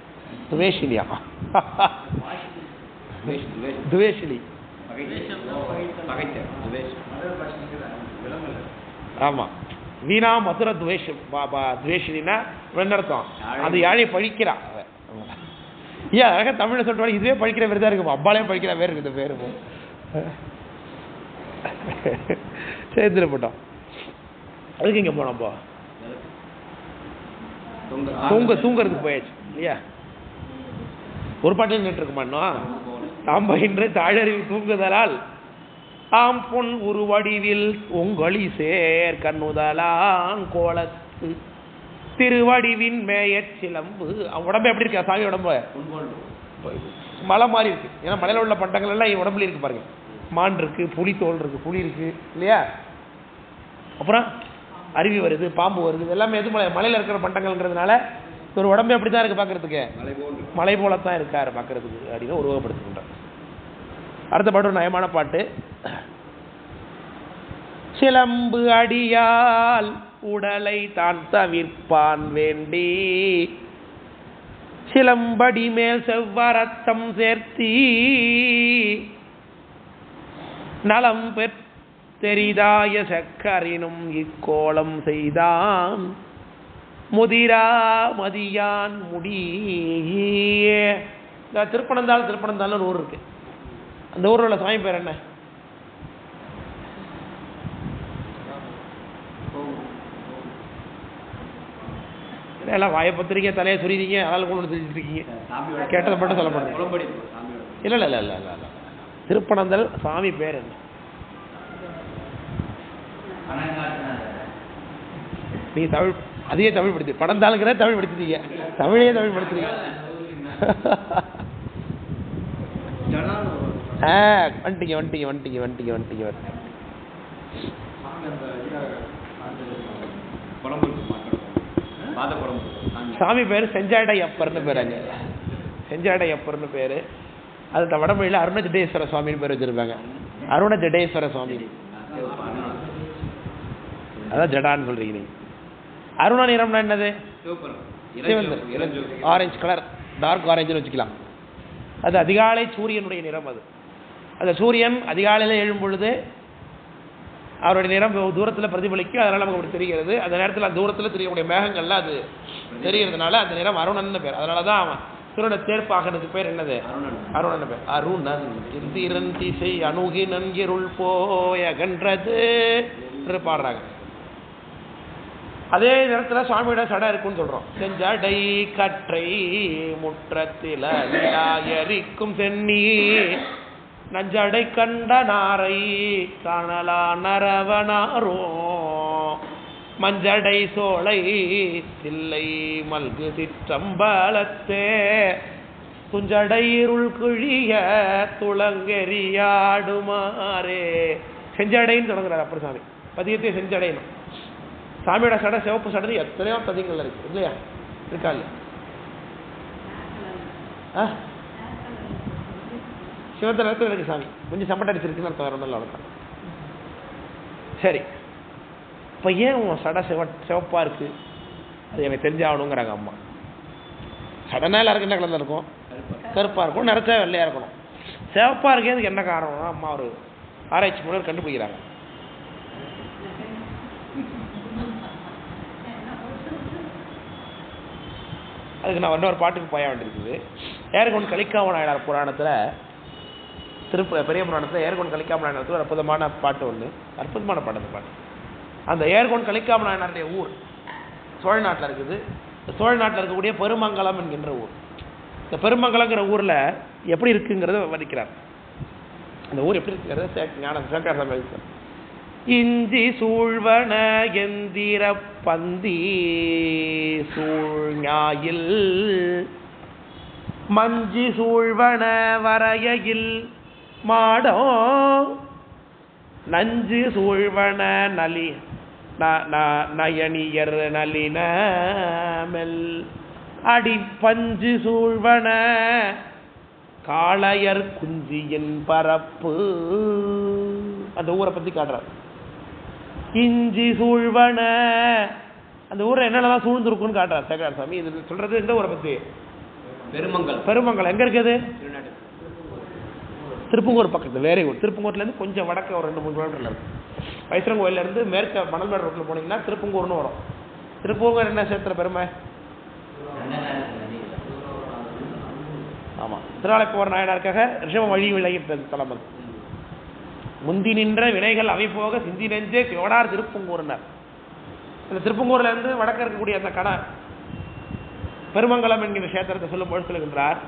துவேஷினியா துவேஷினி. ஆமா, வீணா மதுர துவேஷினா என்ன அர்த்தம்? அது யாழை பழிக்கிறான். ஏன் அழகா தமிழ்ல சொல்றாங்க, இதுவே பழிக்கிற பேர் தான் இருக்கும். அம்பாலையும் பழிக்கிற பேர் இருக்கு இந்த பேரு. சேர்ந்துட்டோம். அதுக்கு இங்க போனோம், தூங்குறதுக்கு போயாச்சு இல்லையா? ஒரு பாட்டில் நின்று இருக்குமா? தாம்ப இன்று தாழறிவு தூங்குதலால் ஆம் பொன் உருவடிவில் உங்களி சேர் கண்ணுதலான் கோலத்து திருவடிவின் மேயற் சிலம்பு. அவன் உடம்பு எப்படி இருக்கா? சாமி உடம்பு மலை மாதிரி இருக்கு. ஏன்னா மலையில உள்ள பண்டங்கள் எல்லாம் என் உடம்புல இருக்கு பாருங்க. மான் இருக்கு, புலி தோல் இருக்கு, புலி இருக்கு இல்லையா? அப்புறம் அருவி வருது, பாம்பு வருது, எல்லாமே எது மலையில இருக்கிற பண்டங்கள்ங்கிறதுனால ஒரு உடம்பு அப்படித்தான் இருக்கு பாக்குறதுக்கு. மலை போலத்தான் இருக்காரு பாக்குறதுக்கு அப்படின்னு உருவப்படுத்துகின்றார். அடுத்த பாட்டு ஒரு நயமான பாட்டு. சிலம்பு அடியால் உடலை தான் தவிர்ப்பான் வேண்டி சிலம்படி மேல் செவ்வரத்தம் சேர்த்தி நலம் பெற்றெரிதாய சக்கரினும் இக்கோலம் செய்தான் முதிரா மதியான் முடியே. திருப்பனந்தாள் ஒரு ஊர் இருக்கு. அந்த ஊரில் உள்ள சாமி பேர் என்ன? எல்லாம் வாயை பத்திரிக்கை தலையை சொல்லிருக்கீங்க, அதனால கொண்டு தெரிஞ்சுட்டு இருக்கீங்க. கேட்டதை மட்டும் சொல்ல மாட்டேன். இல்ல இல்ல இல்ல இல்ல இல்ல திருப்பனந்தல் சாமி பேர் என்ன? நீ தமிழ் அதையே தமிழ் படுத்தி படந்தாளுங்கிற தமிழ் படுத்திட்டீங்க. தமிழையே தமிழ் படுத்துறீங்க. வந்துட்டீங்க வந்துட்டீங்க வந்துட்டீங்க வந்துட்டீங்க வந்துட்டீங்க வந்துட்டீங்க. சாமி பேர் செஞ்சாடையப்பர்னு பேருங்க. செஞ்சாடையப்பர்னு பேரு. அது வடமொழியில் அருண ஜடேஸ்வர சுவாமின்னு பேர் வச்சிருப்பாங்க. அருண ஜடேஸ்வர சுவாமி, அதான் ஜடான்னு சொல்றீங்க நீங்க. அருண நிறம்னா என்னது? ஆரஞ்சு கலர், டார்க் ஆரஞ்சுன்னு வச்சுக்கலாம். அது அதிகாலை சூரியனுடைய நிறம். அந்த சூரியன் அதிகாலையில் எழும் பொழுது அவருடைய நிறம் தூரத்தில் பிரதிபலிக்கும். அதனால நமக்கு அப்படி தெரிகிறது. அந்த நேரத்தில் தூரத்தில் தெரியக்கூடிய மேகங்கள்லாம் அது தெரியறதுனால அந்த நிறம் அருணன் பேர். அதனாலதான் அவன் திருட தேர்ப்பாகனுக்கு பேர் என்னது? அருணன் பேர். அருணன் இந்திரன் திசை அணுகி நன்கிருள் போயகன்றது பாடுறாங்க. அதே நேரத்தில் சுவாமியோட சடை இருக்குன்னு சொல்றோம். செஞ்சடை கற்றை முற்றத்தில எரிக்கும் சென்னி நஞ்சடை கண்ட நாரை காணலா நரவனாரோ மஞ்சடை சோலை தில்லை மல்கு சிற்றம்பலத்தே துஞ்சடை இருள் குழிய துளங்கெறியாடுமாறே. செஞ்சடைன்னு தொடங்குறாரு அப்பர் சாமி பதியத்தை. செஞ்சடைன்னு சாமியோட சடை சிவப்பு சடை எத்தனையோ பதியங்கள் இருக்கு இல்லையா? இருக்கா இல்லையா? சிவத்த நேரத்தில் இருக்கு சாமி. கொஞ்சம் சம்பட்டை அடிச்சிருக்குன்னு அர்த்தம், வேற ஒன்றும் இல்லை. சரி, இப்போ ஏன் உன் சடை சிவப்பா இருக்கு? அது எனக்கு தெரிஞ்சாகணுங்கிறாங்க அம்மா. சடனா எல்லாருக்கும் என்ன கலந்து இருக்கும்? கருப்பா இருக்கும். நிறச்சா வெள்ளையா இருக்கணும். சிவப்பா இருக்கிறதுக்கு என்ன காரணம்னா அம்மா ஒரு ஆராய்ச்சி மூலம் கண்டுபிடிக்கிறாங்க. அதுக்கு நான் இன்னொரு பாட்டுக்கு போய வேண்டியிருக்குது. ஏர்கொண்டு கலிக்காம நாயனார் புராணத்தில் பெரிய புராணத்தில் ஏர்கொண்டு கலிக்காம நாயனார் ஒரு அற்புதமான பாட்டு ஒன்று. அற்புதமான பாட்டு அந்த பாட்டு. அந்த ஏர்கொண்டு கலிக்காம நாயனாருடைய ஊர் சோழ நாட்டில் இருக்குது. சோழ நாட்டில் இருக்கக்கூடிய பெருமங்கலம் என்கின்ற ஊர். இந்த பெருமங்கலங்கிற ஊரில் எப்படி இருக்குங்கிறத வர்ணிக்கிறார். அந்த ஊர் எப்படி இருக்குங்கிறத ஞான சேகர் சாமி இஞ்சி சூழ்வன எந்திர பந்தி சூழ்ஞாயில் மஞ்சி சூழ்வன வரையில் மாடோ நஞ்சு சூழ்வன நலி நயனியர் நலின மெல் அடி பஞ்சு சூழ்வன காளையர் குஞ்சியின் பரப்பு. அந்த ஊரை பத்தி காட்டுறார். இஞ்சி சூழ்வன அந்த ஊரை என்னென்னலாம் சூழ்ந்துருக்குன்னு காட்டுறார் சேகர் சாமி. இது சொல்றது எந்த ஊரை பத்தி? பெருமங்கலம். பெருமங்கலம் எங்க இருக்குது? திருப்பங்கூர் பக்கத்து. Very good. திருப்பங்கூர்லேருந்து கொஞ்சம் வடக்க ஒரு 2-3 கிலோமீட்டர்ல இருக்கு. வைசரங்கோயிலேருந்து மேற்க மணல்மேடு ரோட்டில் போனீங்கன்னா திருப்பங்கூர்னு வரும். திருப்பங்கூர் என்ன சேர்த்துற பெருமை? ஆமாம், திருநாளைப்போர் நாயனாருக்காக ரிஷபம் வழி விளையிட்ட தலம் அது. முந்தி நின்ற வினைகள் அவை போக சிந்தி நெஞ்சே சிவனார் திருப்பங்கூர்னார். இந்த திருப்பங்கூர்ல இருந்து வடக்க இருக்கக்கூடிய அந்த கடை பெருமங்கலம் என்கிற கஷேத்திரத்தை சொல்லும்போது சொல்லுகின்றார்.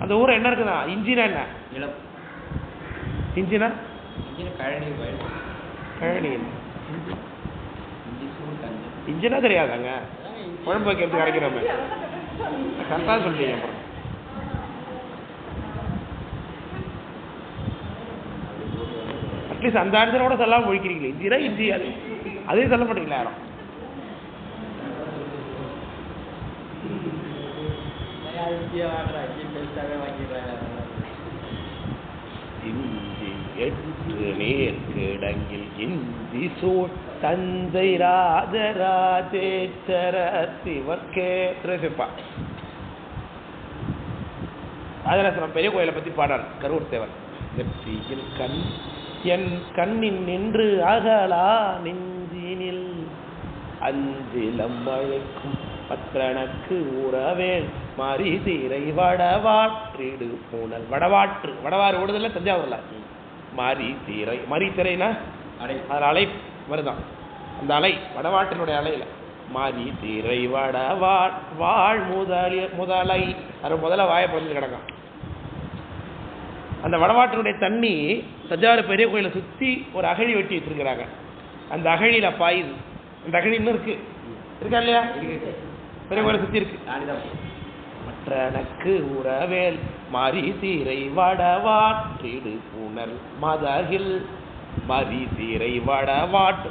அந்த ஊர் என்ன இருக்குதா? இஞ்சினா என்ன? இஞ்சினா கழனி. இஞ்சினா தெரியாதாங்க? குழம்பு வைக்கிறது கிடைக்கிறோமே. கரெக்டாக சொல்றீங்க. அப்புறம் அட்லீஸ்ட் அந்த ஆன்சரை கூட சொல்லாமல் ஒழிக்கிறீங்களே. இஞ்சினா இஞ்சி, அதே சொல்ல மாட்டீங்களா யாரும்? இஞ்சி எட்டு நேர் கிடங்கில் இந்தி சூழ் தஞ்சை ராஜராஜேச்சர சிவர்க்கே திரசிப்பா. ராஜராஜன் பெரிய கோயிலை பத்தி பாடார் கரூர் தேவர். நெற்றியில் கண் என் கண்ணின் நின்று அகலா நெஞ்சினில் அஞ்சிலம் அழைக்கும் பத்திரனுக்கு உறவேன் மாறி தீரை வடவாற்றிடு பூனல். வடவாற்று, வடவாறு ஓடுதல்ல தஞ்சாவூர்ல. மாறி தீரை, மறி திரைனா அதில் அலை வருதான். அந்த அலை வடவாற்றினுடைய அலையில மாறி தீரை வடவாழ் முதலை அது முதல்ல வாயை பிறந்து கிடக்கும். அந்த வடவாற்றினுடைய தண்ணி தஞ்சாவூர் பெரிய கோயிலை சுற்றி ஒரு அகழி வெட்டி வச்சிருக்கிறாங்க. அந்த அகழியில பாயுது. அந்த அகழி இன்னும் இருக்கா இல்லையா? பெரிய கோயிலை சுற்றி இருக்கு. மற்றனக்கு உறவேல் மரிசீரை வடவாற்றிடு புனல் மதகில். மரிசீரை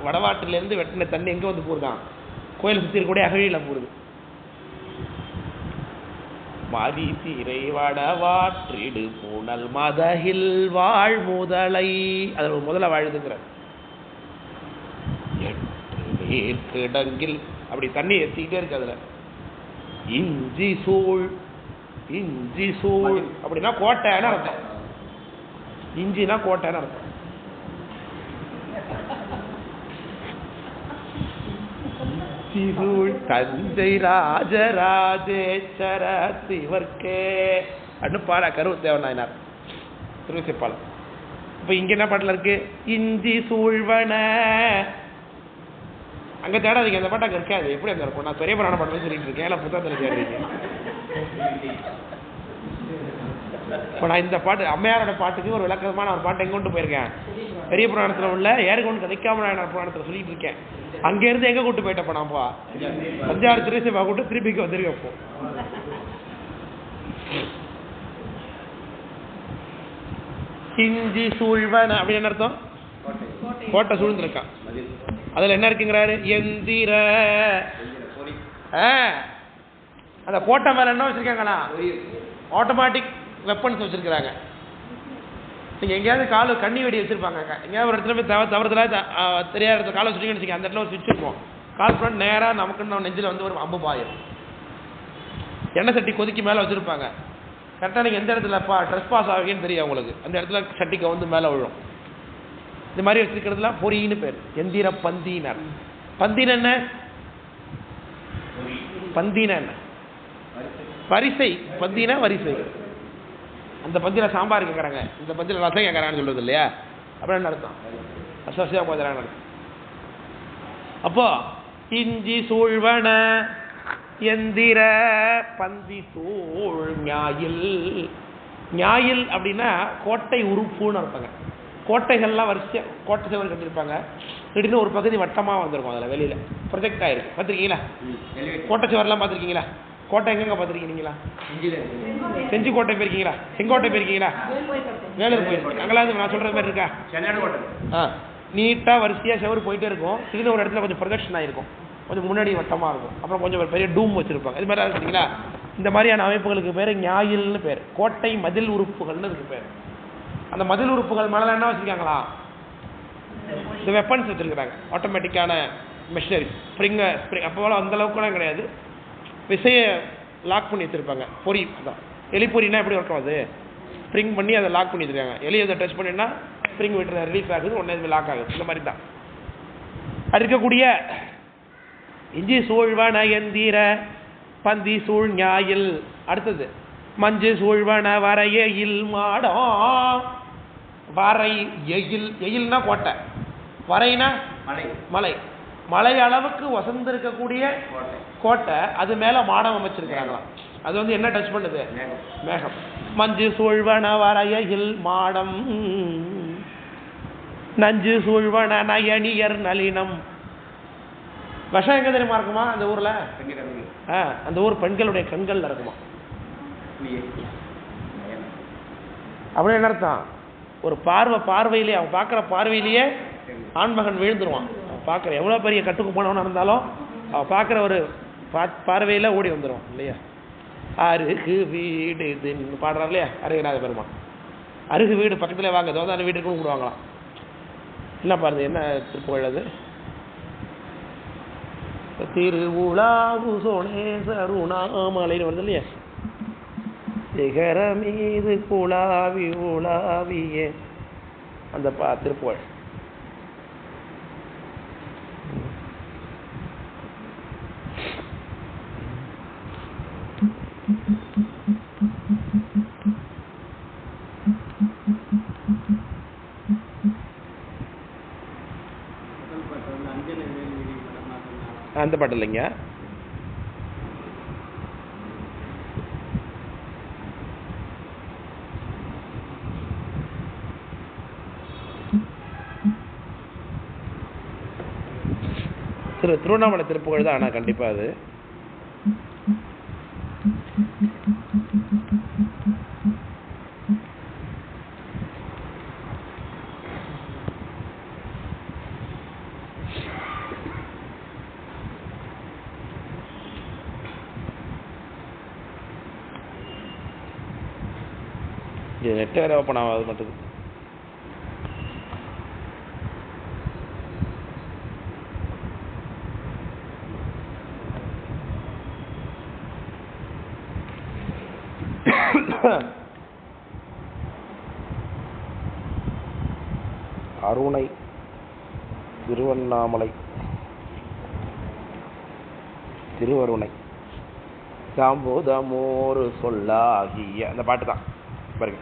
வடவாற்றிலிருந்து வெட்டின தண்ணி எங்க வந்து போடுதான்? கோயில் சுத்தி இருக்கக்கூடிய அகழியில போடுது. மரிசீரை வடவாற்றிடு புனல் மதகில் வாழ் முதலை. அது முதல்ல வாழுதுங்கிற கிடங்கில் அப்படி தண்ணி எத்திக்கிட்டே இருக்கு. அதுல இஞ்சி சூழ். இஞ்சி சூழ் அப்படின்னா கோட்டைன்னு அர்த்தம். இஞ்சினா கோட்டைன்னு அர்த்தம். தஞ்சை ராஜராஜேஸ்வர சிவர்க்கே அப்படின்னு பாட கருத்தேவன் நாயனார் திருவிசைப்பாளர். இப்ப இங்க என்ன பாட்டுல இருக்கு? இஞ்சி சூழ்வன. அங்க தேடாதீங்க, அந்த பாட்டு அங்க இருக்காது. எப்படி அங்க இருக்கும்? நான் பெரிய புராண பாட்டு சொல்லிட்டு இருக்கேன், புத்தகத்துல தேடுறீங்க. இப்போ நான் இந்த பாட்டு அம்மையாரோட பாட்டுக்கு ஒரு விளக்கமான ஒரு பாட்டு எங்க கொண்டு போயிருக்கேன்? பெரிய புராணத்துல உள்ள ஏறுகொண்டு கதைக்காம புராணத்துல சொல்லிட்டு இருக்கேன். அங்க இருந்து எங்க கூட்டு போயிட்டப்ப நான்ப்பா தஞ்சாவூர் திருசேவா கூட்டு திருப்பிக்கு வந்திருக்கேன். இப்போ இஞ்சி சூழ்வன அப்படி என்ன அர்த்தம்? கோட்டை சூழ்ந்திருக்கான். அதுல என்ன இருக்குங்கிறாரு? எந்திர. அந்த கோட்டை மேல என்ன வச்சிருக்காங்களா? ஆட்டோமேட்டிக் வெப்பன்ஸ் வச்சிருக்காங்க. நீங்க எங்கேயாவது கால கண்ணி வெடி வச்சிருப்பாங்க. எங்கேயாவது ஒரு இடத்துல போய் தவறுதலா தெரியாத இடத்துல காலை வச்சிருக்கீங்கன்னு வச்சுக்கோங்க. அந்த இடத்துல ஒரு சுவிட்ச் இருக்கும். கால் பண்ண நேரா நமக்கு நெஞ்சில வந்து ஒரு அம்பு பாயும். எண்ணெய் சட்டி கொதிக்கு மேல வச்சிருப்பாங்க. கரெக்டா நீங்க எந்த இடத்துல ட்ரெஸ் பாஸ் ஆகுங்கன்னு தெரியும் உங்களுக்கு. அந்த இடத்துல சட்டிக்கு வந்து மேல விழும். இந்த மாதிரி வச்சிருக்கிறதுலாம் பொறின்னு பேர். எந்திர பந்தினர். பந்தின என்ன? பந்தின என்ன? வரிசை. பந்தினா வரிசை. அந்த பந்தியில சாம்பார் கேட்கறாங்க, இந்த பந்தியில ரசம் கேட்கறாங்கன்னு சொல்றது இல்லையா? அப்படின்னு அர்த்தம். அசோசியா போதுறாங்க. அப்போ இஞ்சி சூழ்வன எந்திர பந்தி சூழ் ஞாயில். ஞாயில் அப்படின்னா கோட்டை உறுப்புன்னு அர்த்தங்க. கோட்டைகள்லாம் வரிசையா கோட்டை சேவல் கட்டியிருப்பாங்க. திடீர்னு ஒரு பகுதி வட்டமா வந்திருக்கும். அதில் வெளியில ப்ரொஜெக்ட் ஆயிருக்கு. பார்த்துருக்கீங்களா? கோட்டை சேவர்லாம் பார்த்துருக்கீங்களா? கோட்டை எங்கெங்க பார்த்துருக்கீங்களா? செஞ்சி கோட்டை போயிருக்கீங்களா? செங்கோட்டை போயிருக்கீங்களா? வேலூர் போயிருக்கீங்க. அங்கெல்லாம் நான் சொல்ற மாதிரி இருக்கா? நீட்டா வரிசையா செவரு போயிட்டே இருக்கும். திடீர்னு ஒரு இடத்துல கொஞ்சம் ப்ரொஜெக்ஷன் ஆயிருக்கும். கொஞ்சம் முன்னாடி வட்டமா இருக்கும். அப்புறம் கொஞ்சம் ஒரு பெரிய டூம் வச்சிருப்பாங்க. இது மாதிரி இருக்கீங்களா? இந்த மாதிரியான அமைப்புகளுக்கு பேரு ஞாயில்னு பேர். கோட்டை மதில் உறுப்புகள்னு இருக்கு பேர். அந்த மதில் உறுப்புகள் மேல என்ன வச்சிருக்காங்களா? இந்த வெப்பன்ஸ் வச்சிருக்காங்க. ஆட்டோமேட்டிக்கான மெஷினரி. ஸ்ப்ரிங் அப்போ அந்த அளவுக்குலாம் கிடையாது. விசைய லாக் பண்ணி வச்சிருப்பாங்க. பொறி அதான் எலிப்பொறினா எப்படி ஒர்க் ஆகுது? ஸ்ப்ரிங் பண்ணி அதை லாக் பண்ணி வச்சிருக்காங்க. எலி அதை டச் பண்ணினா ஸ்ப்ரிங் விட்டு ரிலீஸ் ஆகுது, உடனே லாக் ஆகுது. இந்த மாதிரி தான் இருக்கக்கூடிய இஞ்சி சூழ்வன எந்திர பந்தி சூழ் ஞாயில். அடுத்தது மஞ்சு சூழ்வன வரையில் மாடம். வரை எயில். எயில்னா கோட்டை, வரைனா மலை. மலை அளவுக்கு வசந்திருக்கக்கூடிய கோட்டை. அது மேல மாடம் அமைச்சிருக்கிறாங்களாம். அது வந்து என்ன டச் பண்ணுது? மேகம். மஞ்சு சூழ்வன வரையில் மாடம் நஞ்சு சூழ்வன நயனியர் நளினம். விஷம் எங்க தெரியுமா இருக்குமா? அந்த ஊர்ல அந்த ஊர் பெண்களுடைய கண்கள்ல இருக்குமா. அப்படி என்ன அர்த்தம்? ஒரு பார்வையிலேயே அவன் பார்க்குற பார்வையிலேயே ஆண்மகன் விழுந்துருவான். அவன் பார்க்குற எவ்வளோ பெரிய கட்டுக்கு போனவனா இருந்தாலும் அவன் பார்க்குற ஒரு பார்வையில் ஓடி வந்துடுவான் இல்லையா? அருகு வீடு இதுன்னு பாடுறாரு இல்லையா அருகநாத பெருமான். அருகு வீடு பக்கத்தில் வாங்க, ஏதாவது அந்த வீட்டுக்கு கூப்பிடுவாங்களாம். என்ன பாருது? என்ன திருப்புகழ் அது? திருவுலாவு சோனேசருணாமலைன்னு வருது இல்லையா? சிகர மீது குலாவி உலாவியே அந்த திருப்புகழ். அந்த பாட்டு இல்லைங்க. திருவண்ணாமலை திருப்புகழ் தான். ஆனால் கண்டிப்பாக அது இது நெட் வேற ஓப்பன் ஆகாது மட்டும். அருணை திருவண்ணாமலை திருவருணை அமுதமோரு சொல்லாகிய அந்த பாட்டு தான் பாருங்க.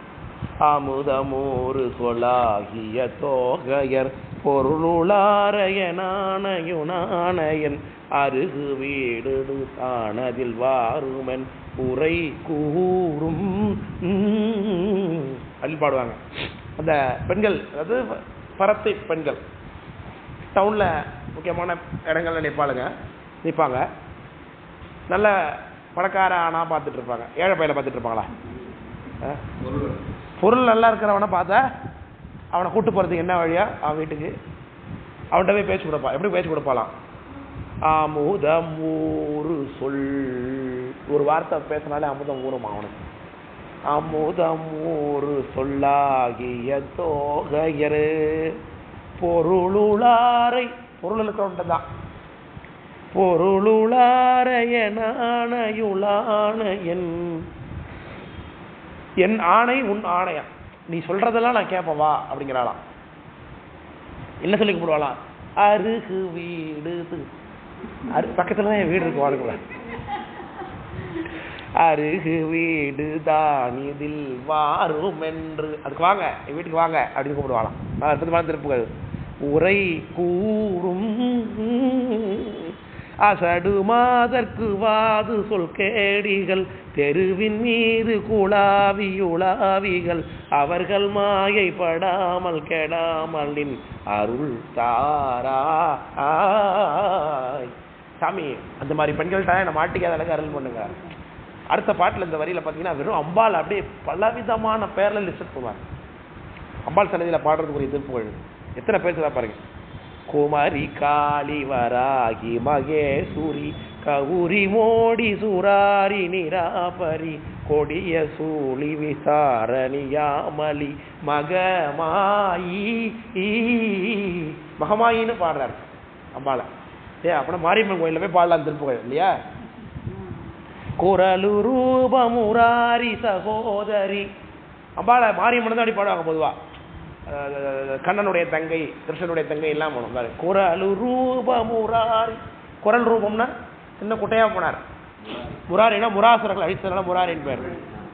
அமுதமோரு சொல்லாகிய தோகையர் பொருளுளாரையனானையுனானையன் அருகு வீடு தானதில் வாருமன் உரை கூறும் அப்படின்னு பாடுவாங்க. அந்த பெண்கள், அதாவது பரத்தை பெண்கள் டவுனில் முக்கியமான இடங்கள்ல நிற்பாங்க. நல்ல பணக்கார ஆனா பார்த்துட்டு இருப்பாங்க, ஏழை பையில பார்த்துட்டு இருப்பாங்களா? பொருள் நல்லா இருக்கிறவனை பார்த்தா அவனை கூட்டு போகிறதுக்கு என்ன வழியா? அவன் வீட்டுக்கு அவன்கிட்ட போய் பேச்சு கொடுப்பான். எப்படி பேச்சு கொடுப்பாலாம்? அமுதம் ஊரு சொல், ஒரு வார்த்தை பேசினாலே அமுதம் ஊறுமா அவனுக்கு. அமுதம் ஊரு சொல்லாகிய தோகையரு பொருளுளாரை, பொருள் இருக்கிறவன்ட்டு தான். பொருளுளாரையனானையுளானையன், என் ஆணை உன் ஆணையா, நீ சொல்றதெல்லாம் நான் கேட்பவா அப்படிங்கிறாளாம். என்ன சொல்லி கூப்பிடுவாளாம்? அருகு வீடு, பக்கத்துல தான் என் வீடு இருக்கு வாடுங்கள. அருகு வீடு தான் இதில் வாரும் என்று, அதுக்கு வாங்க என் வீட்டுக்கு வாங்க அப்படின்னு கூப்பிடுவாளாம். திருப்புகள் உரை கூறும் அசடுமாதற்கு வாது சொல் கேடிகள் தெருவின் மீது குழாவியுளாவிகள் அவர்கள் மாயை படாமல் கெடாமலின் அருள் தாராய். சாமி அந்த மாதிரி பெண்கள்கிட்ட நம்ம மாட்டிக்காத அளவுக்கு அருள் பண்ணுங்க. அடுத்த பாட்டில் இந்த வரியில பார்த்தீங்கன்னா வெறும் அம்பாள் அப்படியே பலவிதமான பேர்ல லிஸ்ட் பண்ணுவாங்க. அம்பாள் சன்னதியில் பாடுறதுக்கு ஒரு எதிர்ப்பு எழுது. எத்தனை பேர் தான் பாருங்க. குமரி காளி வராகி மகேசூரி கௌரி மோடி சுராரி நிராபரி கொடிய சூழி விசாரணியாமலி மகமாயி, மகமாயின்னு பாடுறாரு அம்பாளை. அப்படின்னா மாரியம்மன் கோயிலில் போய் பாடலாம் திருப்புகள் இல்லையா? குரலு ரூபமுராரி சகோதரி, அம்பாளை மாரியம்மன் தான் அப்படி பாடுவாங்க பொதுவா. கண்ணனுடைய தங்கை, கிருஷ்ணனுடைய தங்கை எல்லாம் போனோம். குரலு ரூபமுராரி, குரல் ரூபம்னா சின்ன குட்டையா போனார். முராரினா முராசுரர்கள் அழித்ததுனால முராரின் பேர்.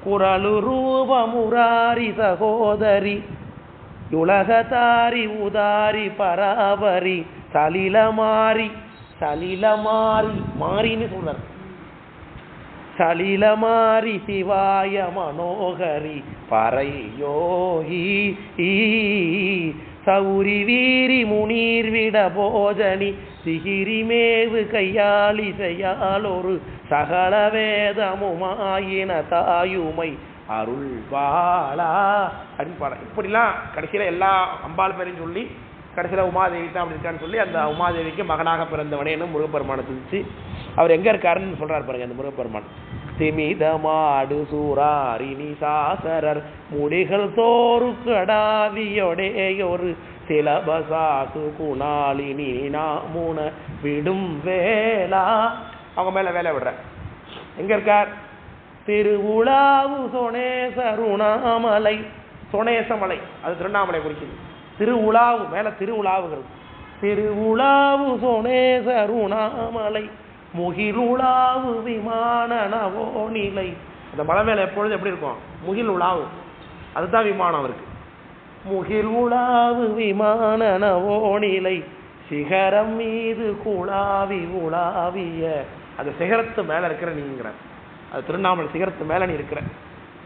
குரலு ரூபமுராரி சகோதரி உலகதாரி உதாரி பராபரி சலிலமாரி, சலிலமாரி மாரின்னு சொல்றார். சலிலமாரி சிவாய மனோகரி பரையோகி சௌரி வீரி முனீர் விட போஜனி சிகிரி மேவு கையாளி செய்யால் ஒரு சகல வேதமுமாயின தாயுமை அருள் பாலா அப்படின்னு பாட. இப்படிலாம் கடைசியில எல்லா அம்பாள் பேரையும் சொல்லி கடைசியில் உமாதேவி தான் அப்படி இருக்கான்னு சொல்லி அந்த உமாதேவிக்கு மகனாக பிறந்தவனேன்னு முருகப்பெருமானை துதிச்சு அவர் எங்க இருக்காருன்னு சொல்றாரு பாருங்க. அந்த முருகப்பெருமான் திமிதமாடு சூராரினி சாசரர் முடிகள் தோறு கடாவியொடையொரு சிலபசாசு குணாலினி நாமுன விடும் வேளா, அவங்க மேல வேலை விடுற. எங்க இருக்கார்? திருவுலாவு சொனேசருணாமலை, சொனேசமலை அது திருவண்ணாமலை குறிக்குது. திருவுலாவு மேல திருவுலாவுகள். திருவுலாவு சொனேசருணாமலை முகிலுலாவு விமான நவோ நிலை. அந்த மலை மேல எப்பொழுது எப்படி இருக்கும்? முகில் உலாவு, அதுதான் விமானம் இருக்கு. முகில் உலாவு விமான நவோ நிலை சிகரம் மீது குழாவி உலாவிய, அந்த சிகரத்து மேல இருக்கிற நீங்கிற, அது திருவண்ணாமலை சிகரத்து மேல நீ இருக்கிற.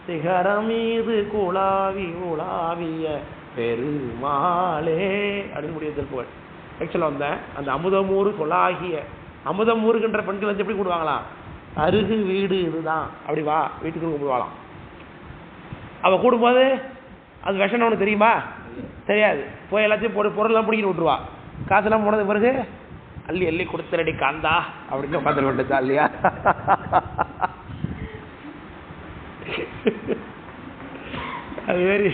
சிகரம் மீது குழாவி உலாவிய பெருமாளே அப்படின்னு முடிய திருப்புகள். ஆக்சுவலா வந்த அந்த அமுதமூறு சொல்லாகிய, அமுதம் ஊறுகின்ற பெண்கள் வந்து எப்படி கூடுவாங்களாம்? அருகு வீடு இதுதான், அப்படி வா வீட்டுக்கு கூப்பிடுவாளாம். அவ கூடும்போது அது விஷம் ஒன்று தெரியுமா? தெரியாது. போய் எல்லாத்தையும் போட்டு பொருள்லாம் பிடிக்கிட்டு விட்டுருவா. காசெல்லாம் போனது பிறகு அள்ளி அள்ளி கொடுத்துறடி காந்தா அப்படின்னு பார்த்துட்டு விட்டுச்சா இல்லையா? அது வேறு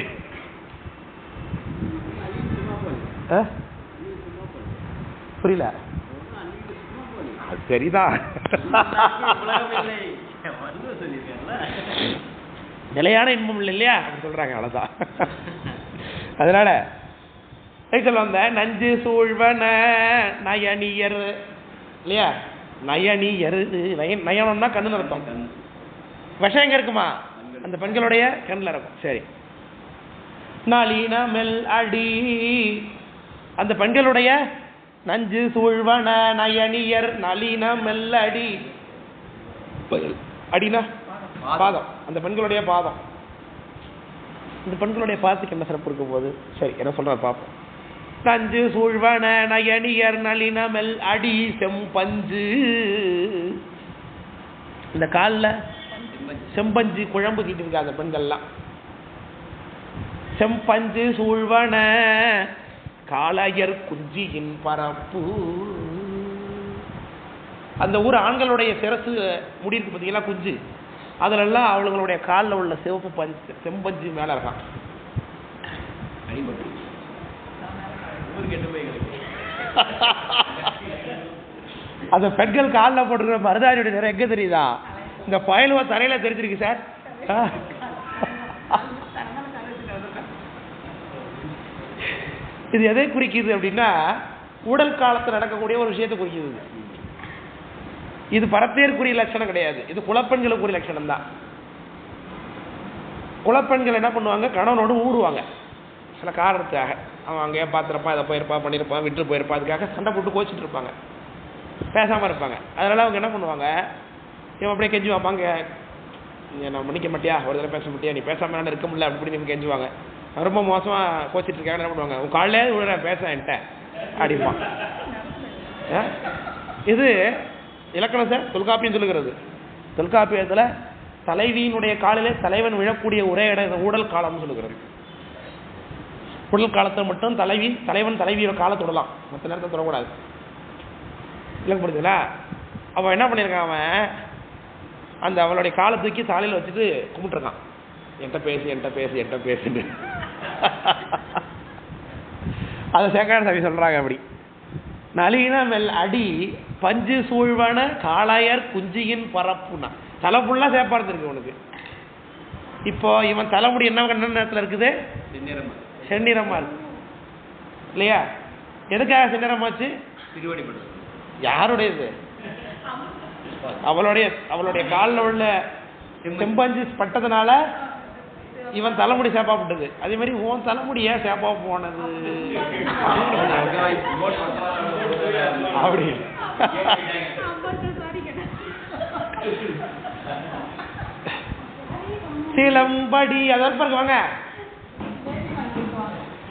புரியல. அது சரிதான், நிலையான இன்பம் இல்லை இல்லையா அப்படி சொல்றாங்க, அவ்வளவுதான். அதனால சொல்ல வந்த நஞ்சு சூழ்வன நயனியர் இல்லையா, நயனியர் நயனம்னா கண்ணு அர்த்தம். விஷம் எங்க இருக்குமா, அந்த பெண்களுடைய கண்ணில் இருக்கும். சரி, நளின மெல் அடி, அந்த பெண்களுடைய நஞ்சு சூழ்வன நயனியர் நளின மெல் அடி, அடினா பாதம், அந்த பெண்களுடைய பாதம். இந்த பெண்களுடைய பாதத்துக்கு என்ன சிறப்பு இருக்கும் போது, சரி என்ன சொல்ற பாப்போம். நஞ்சு சூழ்வன நயனியர் நளின மெல் அடி செம்பஞ்சு, இந்த காலில் செம்பஞ்சு குழம்பு தீட்டு இருக்காங்க பெண்கள்லாம். செம்பஞ்சு சூழ்வன காளையர் குஞ்சியின் பரப்பு, அந்த ஊர் ஆண்களுடைய சிரசு முடி இருக்கு பார்த்தீங்களா குஞ்சு, அதிலெல்லாம் அவளுங்களுடைய காலில் உள்ள சிவப்பு பஞ்சு செம்பஞ்சு மேலே இருக்கான். அந்த பெண்கள் காலில் போட்டுக்கிற மருதாணியோட நேரம் எங்க தெரியுதா, இந்த பயலுவ தலையில தெரிஞ்சிருக்கு சார். இது எதை குறிக்குது அப்படின்னா, உடல் காலத்தில் நடக்கக்கூடிய ஒரு விஷயத்தை குறிக்குது. இது பரத்தேற்குரிய லட்சணம் கிடையாது, இது குலப்பெண்களுக்குரிய லட்சணம் தான். குலப்பெண்கள் என்ன பண்ணுவாங்க, கணவனோடு ஊறுவாங்க சில காரணத்துக்காக. அவன் அங்கேயே பார்த்துருப்பான், இதை போயிருப்பான், பண்ணியிருப்பான், விட்டு போயிருப்பான், அதுக்காக சண்டை போட்டு கோச்சிட்டு இருப்பாங்க, பேசாமல் இருப்பாங்க. அதனால அவங்க என்ன பண்ணுவாங்க, இவன் அப்படியே கெஞ்சி வைப்பாங்க, நான் மன்னிக்க மாட்டியா, ஒரு தடவை பேச மாட்டியா, நீ பேசாமல் இருக்க முடியல அப்படின்னு நீங்க கெஞ்சுவாங்க. ரொம்ப மோசமாக கோச்சிட்டு இருக்காங்க, என்ன பண்ணுவாங்க, உன் காலையே விட பேச என்கிட்ட அப்படிமா. இது இலக்கணம் சார், தொல்காப்பியம் சொல்லுகிறது. தொல்காப்பியத்தில் தலைவியினுடைய காலிலே தலைவன் விழக்கூடிய ஒரே இடம் ஊடல் காலம்னு சொல்லுகிறது. உடல் காலத்தில் மட்டும் தலைவன் தலைவியோட காலை தொடலாம், மற்ற நேரத்தை தொடக்கூடாது. இல்லை புரியுதுங்களா? அவன் என்ன பண்ணியிருக்கான், அவன் அந்த அவளுடைய காலை தூக்கி சாலையில் வச்சுட்டு கும்பிட்டுருக்கான், என்கிட்ட பேசு என்கிட்ட பேசு என்கிட்ட பேசுன்னு. அதை சேக்கான சாமி சொல்றாங்க. அப்படி நளின மெல் அடி பஞ்சு சூழ்வன காளையர் குஞ்சியின் பரப்புனா, தலை ஃபுல்லா சேப்பாடுத்து இருக்கு உனக்கு. இப்போ இவன் தலைமுடி என்ன நேரத்தில் இருக்குது, செந்நிறமா இருக்கு இல்லையா? எதுக்காக செந்நிறமாச்சு, யாருடையது, அவளுடைய காலில் உள்ள செம்பஞ்சு பட்டதுனால இவன் தலைமுடி சேப்பா போட்டது. அதே மாதிரி உன் தலைமுடி ஏன் சேப்பா போனது அப்படி. சிலம்படி அதற்கு வாங்க,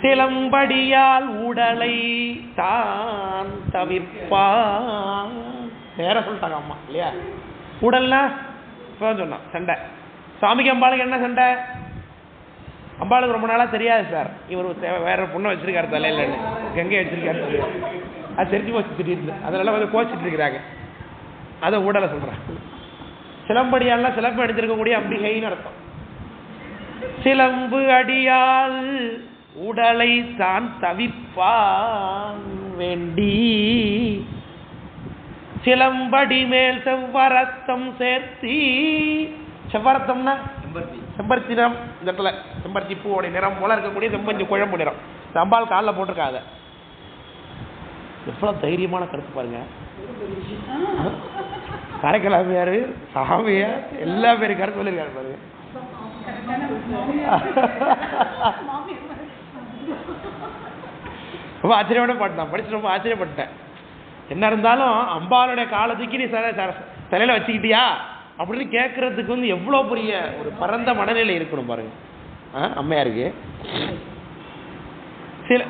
சிலம்படியால் உடலை தான் தவிர்ப்பான். நேர சொல்லிட்டாங்க அம்மா இல்லையா? உடல்னா இப்போ சொன்னான் சண்டை. சாமிக்கு அம்பாளுக்கு என்ன சண்டை, அம்பாளுக்கு ரொம்ப நாளாக தெரியாது சார், இவர் வேற பொண்ணை வச்சிருக்காரு தலையிலன்னு, கங்கை வச்சிருக்காரு, அது தெரிஞ்சு போச்சு திடீர்னு, அதனால வந்து கோச்சிட்டு இருக்கிறாங்க. அதை உடலை சொல்றேன். சிலம்படியால் சிலம்பு அடிச்சிருக்கக்கூடிய அம்பிகைன்னு அர்த்தம். சிலம்பு அடியால் உடலை தான் தவிப்பான் வேண்டி, சிலம்படி மேல் செவ்வரத்தம் சேர்த்தி. செவ்வரத்தம்னா செம்பருத்தி நிறம், இந்த இடத்துல செம்பருத்தி பூவோடைய நிறம் போல இருக்கக்கூடிய செம்பஞ்சு குழம்பு நிறம். அம்பாள் காலில் போட்டிருக்காத. எவ்வளவு தைரியமான கருத்து பாருங்க. காரைக்காலாமியாரு சாமியார் எல்லா பேரும் கருத்து சொல்லியிருக்காரு பாருங்க. ரொம்ப ஆச்சரியமான பாட்டு தான், படிச்சு ரொம்ப ஆச்சரியப்பட்டேன். என்ன இருந்தாலும் அம்பாளுடைய காலத்துக்கு நீ தலையில வச்சுக்கிட்டியா அப்படின்னு கேட்கறதுக்கு வந்து எவ்வளவு பெரிய ஒரு பரந்த மனநிலை இருக்கணும் பாருங்க அம்மையாருக்கு. சில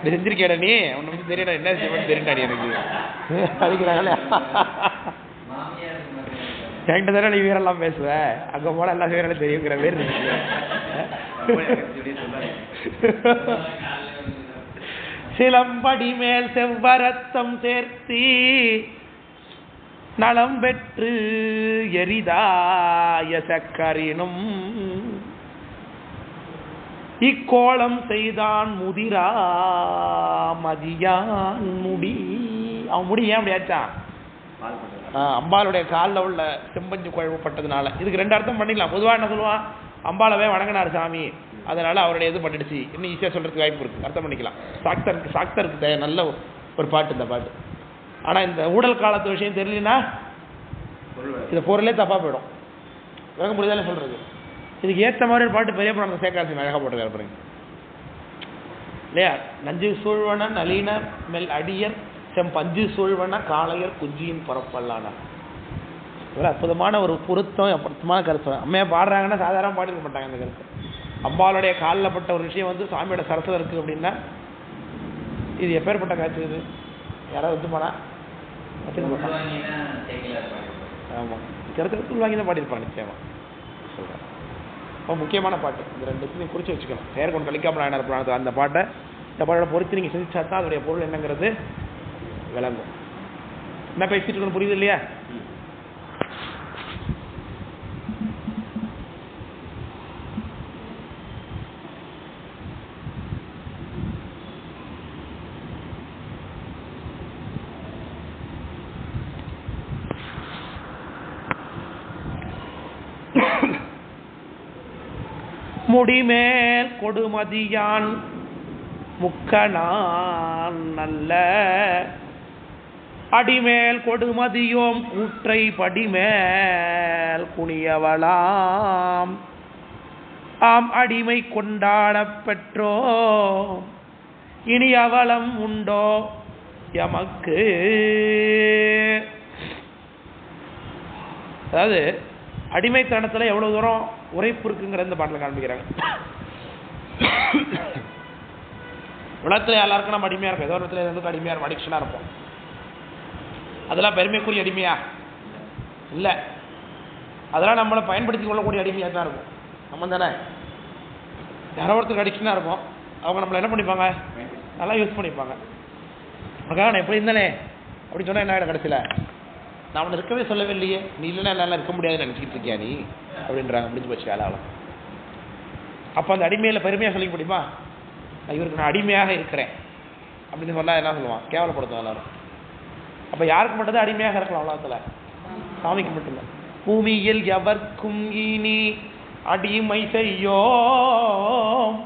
செஞ்சிருக்கேடா நீ, உன்னை தெரியடா என்ன செய்வேன்னு தெரியண்டாடி எனக்கு அடிக்கிறாங்களே. என்கிட்ட தானே நீ வீரெல்லாம் பேசுவ, அங்க போல எல்லாம் வீரெல்லாம் தெரியுங்கிற பேர். சிலம்படி மேல் செவ்வரத்தம் சேர்த்தி நலம் பெற்று எரிதாய சக்கரினும் இக்கோலம் செய்தான் முதிரா மதியான் முடி. அவன் முடி ஏன் முடியாச்சான்? அம்பாளுடைய காலில் உள்ள செம்பஞ்சு குழப்பப்பட்டதுனால. இதுக்கு ரெண்டு அர்த்தம் பண்ணிக்கலாம். பொதுவாக என்ன சொல்லுவான், அம்பாலவே வணங்கினார் சாமி, அதனால அவருடைய இது பண்ணிடுச்சு, இன்னும் ஈஸியாக சொல்றதுக்கு வாய்ப்பு இருக்கு, அர்த்தம் பண்ணிக்கலாம். சாக்தருக்கு நல்ல ஒரு பாட்டு இந்த பாட்டு. ஆனால் இந்த ஊழல் காலத்து விஷயம் தெரியலன்னா இந்த பொருளே தப்பா போயிடும். விளங்க முடியாதானே சொல்றது. இதுக்கு ஏற்ற மாதிரி ஒரு பாட்டு பெரிய படம் சேக்காசி அழகா போட்டுருக்காரு பாருங்க இல்லையா? நஞ்சு சூழ்வன நளின மெல் அடியர் செம்பஞ்சு சூழ்வன காளையர் குஞ்சியின் பரப்பல்லான. அற்புதமான ஒரு பொருத்தம், அற்புதமான கருத்து. அம்மையா பாடுறாங்கன்னா சாதாரண பாடிருக்க மாட்டாங்க. அந்த கருத்து அம்பாளுடைய காலில் பட்ட ஒரு விஷயம் வந்து சாமியோட சரசம் இருக்கு அப்படின்னா இது எப்பேற்பட்ட காட்சி. இது யாராவது வந்து போனா ஆமா கருத்து வாங்கி தான் பாடியிருப்பாங்க நிச்சயமா. சொல்றேன் ரொம்ப முக்கியமான பாட்டு. இந்த ரெண்டு விஷயத்தையும் குறிச்சு வச்சுக்கணும். பெயர் கொண்டு கலிக்காம நாயனார் அந்த பாட்டை இந்த பாட்டோட பொறுத்து நீங்க சிந்திச்சா தான் அதோடைய பொருள் என்னங்கிறது விளங்கும். என்ன பேசிட்டு இருக்கணும் புரியுது இல்லையா? முடிமேல் கொடுமதியான் முக்கனான் நல்ல அடிமேல் கொடுமதியோம் கூற்றை படிமேல் குனியவளாம் ஆம் அடிமை கொண்டாடப் பெற்றோ இனி அவலம் உண்டோ எமக்கு. அதாவது அடிமைத்தனத்தில் எவ்வளவு தூரம் உரைப்பு இருக்குங்கிற இந்த பாட்டில் காண்பிக்கிறாங்க. உலகத்தில் எல்லாருக்கும் நம்ம அடிமையா இருக்கும். ஏதோ ஒரு இடத்துல இருந்து அடிமையா இருக்கும், அடிக்ஷனா இருப்போம். அதெல்லாம் பெருமைக்குரிய அடிமையா இல்லை, அதெல்லாம் நம்மளை பயன்படுத்தி கொள்ளக்கூடிய அடிமையாக தான் இருக்கும். நம்ம தானே யாரோ ஒருத்தருக்கு அடிக்ஷனாக இருக்கும், அவங்க நம்மளை என்ன பண்ணிப்பாங்க, நல்லா யூஸ் பண்ணிப்பாங்க. அதுக்காக நான் எப்படி இருந்தேனே அப்படின்னு சொன்னால் என்ன ஆகிடும் கடைசியில், நான் அவனை இருக்கவே சொல்லவே இல்லையே, நீ இல்லைன்னா என்னால் இருக்க முடியாதுன்னு நினச்சிக்கிட்டு இருக்கியா நீ அப்படின்றாங்க. முடிஞ்சு போச்சு வேலை. அப்போ அந்த அடிமையில் பெருமையாக சொல்லிக்க முடியுமா? இவருக்கு நான் அடிமையாக இருக்கிறேன் அப்படின்னு சொன்னால் என்ன சொல்லுவான், கேவலப்படுத்தும் எல்லாரும். அப்போ யாருக்கு மட்டும்தான் அடிமையாக இருக்கலாம் உலகத்தில்? சாமிக்கு மட்டும்தான். பூமியில் எவர்க்கும் இனி அடிமை செய்யோம்,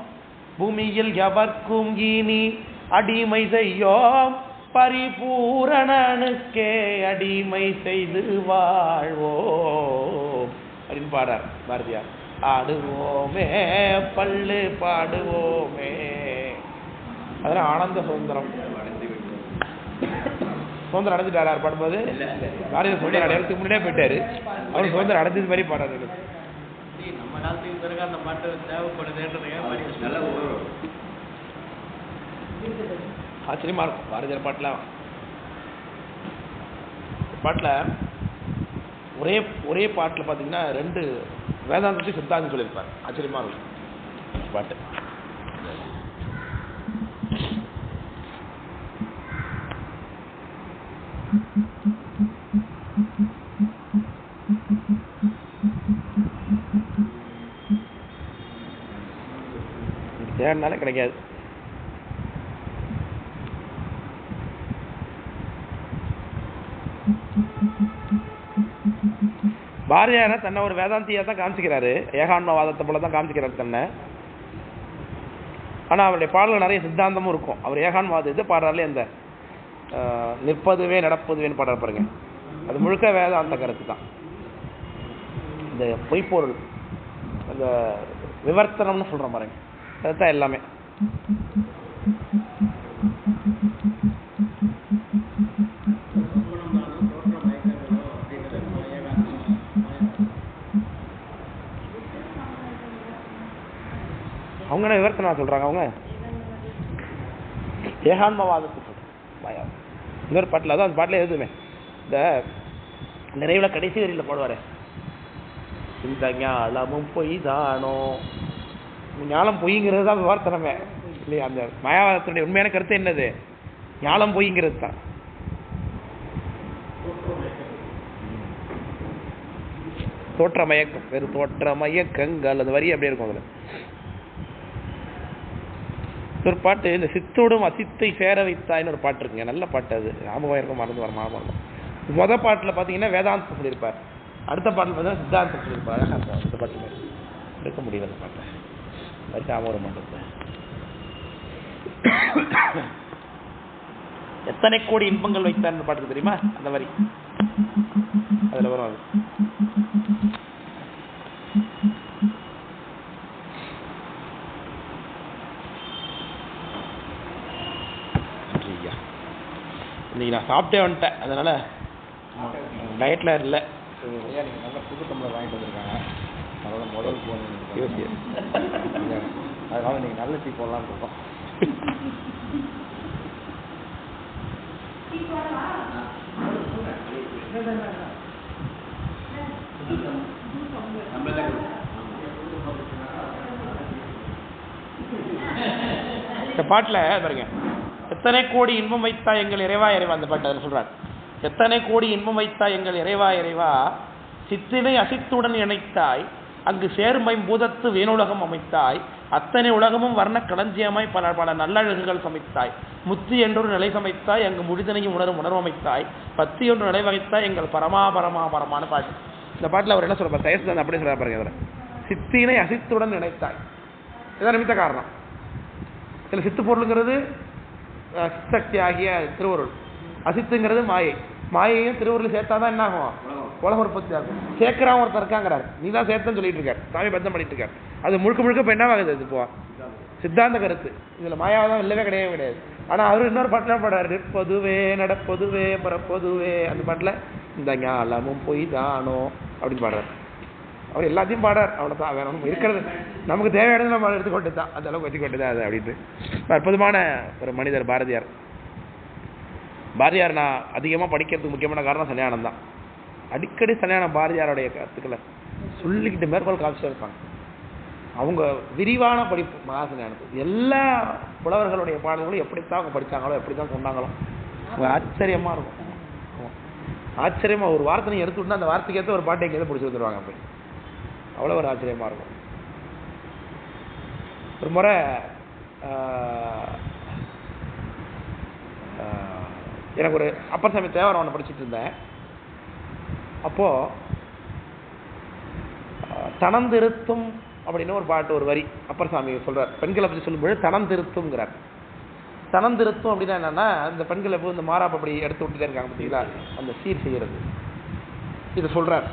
பூமியில் எவர்க்கும் இனி அடிமை செய்யோம், பரிபூரணனுக்கே அடிமை செய்து வாழ்வோம் அப்படின்னு பாடுறார் பாரதியார். ஆடுவோமே பல்லு பாடுவோமே, அதெல்லாம் ஆனந்த சுதந்திரம். சுதந்திரம் அடைஞ்சிட்டாரு பாடும்போது. பாரதியார் சுதந்திரம் அடையாளத்துக்கு முன்னாடியே போயிட்டாரு, அவர் சுதந்திரம் அடைஞ்சது மாதிரி பாடுறாரு. நம்ம காலத்துக்கு பிறகு அந்த பாட்டு தேவைப்படுது. ஆச்சரியமா இருக்கும் பாரதியார் பாட்டில் ஒரே பாட்டில் பார்த்தீங்கன்னா 2 வேதாந்தத்தையும் சித்தாந்தம் சொல்லியிருப்பார். ஆச்சரியமா இருக்கும் பாட்டு. தேடினாலே கிடைக்காது. பாரதியார் தன்னை ஒரு வேதாந்தியா தான் காமிச்சிக்கிறாரு, ஏகான்மவாதத்தை போல தான் காமிச்சிக்கிறாரு தன்னை. ஆனால் அவருடைய பாடல்கள் நிறைய சித்தாந்தமும் இருக்கும். அவர் ஏகான்மவாதம் இது பாடுறாருலே அந்த நிற்பதுவே நடப்பதுவேன்னு பாடுற பாருங்க, அது முழுக்க வேதாந்த கருத்து தான். இந்த பொய்ப்பொருள் அந்த விவர்த்தனம்னு சொல்கிறோம் பாருங்க, அதுதான் எல்லாமே. அவங்க என்ன விவர்த்தனா சொல்றாங்க, அவங்க ஏகான்மவாதத்தை சொல்றாங்க. இன்னொரு பாட்டில் அதான் அந்த பாட்டில் எழுதுமே, இந்த நிறைவுல கடைசி வரியில் பாடுவாரு, இந்த ஞாலமும் பொய் தானோ. ஞானம் பொய்ங்கிறது தான் விவர்த்தனமே இல்லையா? அந்த மாயாவாதத்தினுடைய உண்மையான கருத்து என்னது? ஞானம் பொய்ங்கிறது தான். தோற்ற மயக்கம், வெறும் தோற்ற மயக்கங்கள், அந்த வரி அப்படியே இருக்கும். அதில் ஒரு பாட்டு, இந்த சித்தோடும் அசித்தை சேர வைத்தாயின்னு ஒரு பாட்டு இருக்குங்க, நல்ல பாட்டு. அது ஞாபகம் இருக்கும், மறந்து வர மறந்து. மொதல் பாட்டில் பார்த்தீங்கன்னா வேதாந்தம் சொல்லியிருப்பார், அடுத்த பாட்டில் பார்த்தீங்கன்னா சித்தாந்தம் சொல்லியிருப்பார். அந்த பாட்டில் எடுக்க முடியல, அந்த பாட்டை வரி ஞாபகம் வர மாட்டேங்குது. எத்தனை கோடி இன்பங்கள் வைத்தான்னு பாட்டுக்கு தெரியுமா? அந்த வரி அதில் வரும். அது இன்னைக்கு நான் சாப்பிட்டே வந்துட்டேன், அதனால டயட்ல இல்லை.
நீங்கள் நல்ல புது டம்ளர் வாங்கிட்டு வந்திருக்காங்க, அதோட முதல் போன், அதனால நீங்கள் நல்ல டீ போடலான்னு இருக்கோம்.
இந்த பாட்டில் பாருங்க, எத்தனை கோடி இன்பம் வைத்தா எங்கள் இறைவா இறைவா, அந்த பாட்டு அதில் சொல்றார். எத்தனை கோடி இன்பம் வைத்தா எங்கள் இறைவா இறைவா, சித்தினை அசித்துடன் இணைத்தாய், அங்கு சேர்மை பூதத்து வேணுலகம் அமைத்தாய், அத்தனை உலகமும் வர்ண களஞ்சியமாய் பல பல நல்லழகுகள் சமைத்தாய், முத்தி என்றொரு நிலை சமைத்தாய், அங்கு முடிதனையும் உணரும் உணர்வமைத்தாய், பத்தி ஒன்று நிலை வகைத்தாய் எங்கள் பரமாபரமான பாட்டு. இந்த பாட்டில் அவர் என்ன சொல்றார், சயஸ்தான் அப்படியே சொல்றாரு பாருங்க. அதில் சித்தினை அசித்துடன் இணைத்தாய், இதான் நிமித்த காரணம். இதில் சித்து பொருளுங்கிறது சக்தி ஆகிய திருவருள், அசித்துங்கிறது மாயை. மாயையும் திருவருள் சேர்த்தாதான் என்ன ஆகும், உலக உற்பத்தி ஆகும். சேர்க்கிறான் ஒருத்தர் இருக்காங்கிறார், நீ தான் சேர்த்தன்னு சொல்லிட்டு இருக்காரு, சாமி பந்தம் பண்ணிட்டு இருக்காரு. அது முழுக்க முழுக்க இப்போ என்ன ஆகுது, இது இப்போ சித்தாந்த கருத்து. இதில் மாயாவதான் இல்லவே கிடையாது. ஆனால் அவர் இன்னொரு பாட்டில் பாடுறாரு, பொதுவே நடப்பொதுவே பரப்பொதுவே, அந்த பாட்டில் இந்த ஞாலமும் பொய் தானோ அப்படின்னு பாடுறாரு. அவர் எல்லாத்தையும் பாடார், அவ்வளோதான். வேற ஒன்றும் இருக்கிறது நமக்கு தேவையானது நம்ம எடுத்துக்கொண்டு தான், அந்த அளவுக்கு வச்சுக்கொண்டு தான் அது அப்படின்ட்டு. அற்புதமான ஒரு மனிதர் பாரதியார். பாரதியார் நான் அதிகமாக படிக்கிறதுக்கு முக்கியமான காரணம் சன்னியானம் தான். அடிக்கடி சன்னியானம் பாரதியாருடைய கருத்துக்களை சொல்லிக்கிட்டு மேற்கோள் காமிச்சிட்டே இருப்பாங்க. அவங்க விரிவான படிப்பு மகாசன்னியானத்துக்கு. எல்லா புலவர்களுடைய பாடல்களும் எப்படித்தான் அவங்க படித்தாங்களோ, எப்படி தான் சொன்னாங்களோ, அவங்க ஆச்சரியமாக இருக்கும். ஆச்சரியமாக ஒரு வார்த்தை எடுத்து விட்டா அந்த வார்த்தைக்கு ஏற்ற ஒரு பாட்டை எங்கேயாவது பிடிச்சி வந்துடுவாங்க. அப்படி அவ்வளோ ஒரு ஆச்சரியமாக இருக்கும். ஒரு முறை எனக்கு ஒரு அப்பர் சாமி தேவாரம் ஒன்று படிச்சுட்டு இருந்தேன். அப்போது தனந்திருத்தும் அப்படின்னு ஒரு பாட்டு, ஒரு வரி அப்பர் சாமி சொல்கிறார். பெண்களை பற்றி சொல்லும்போது தனந்திருத்தும்ங்கிறார். தனந்திருத்தும் அப்படின்னா என்னென்னா, இந்த பெண்களை போய் இந்த மாறாப்பு அப்படி எடுத்து விட்டுட்டே இருக்காங்க பார்த்தீங்களா, அந்த சீர் செய்கிறது. இது சொல்கிறார்,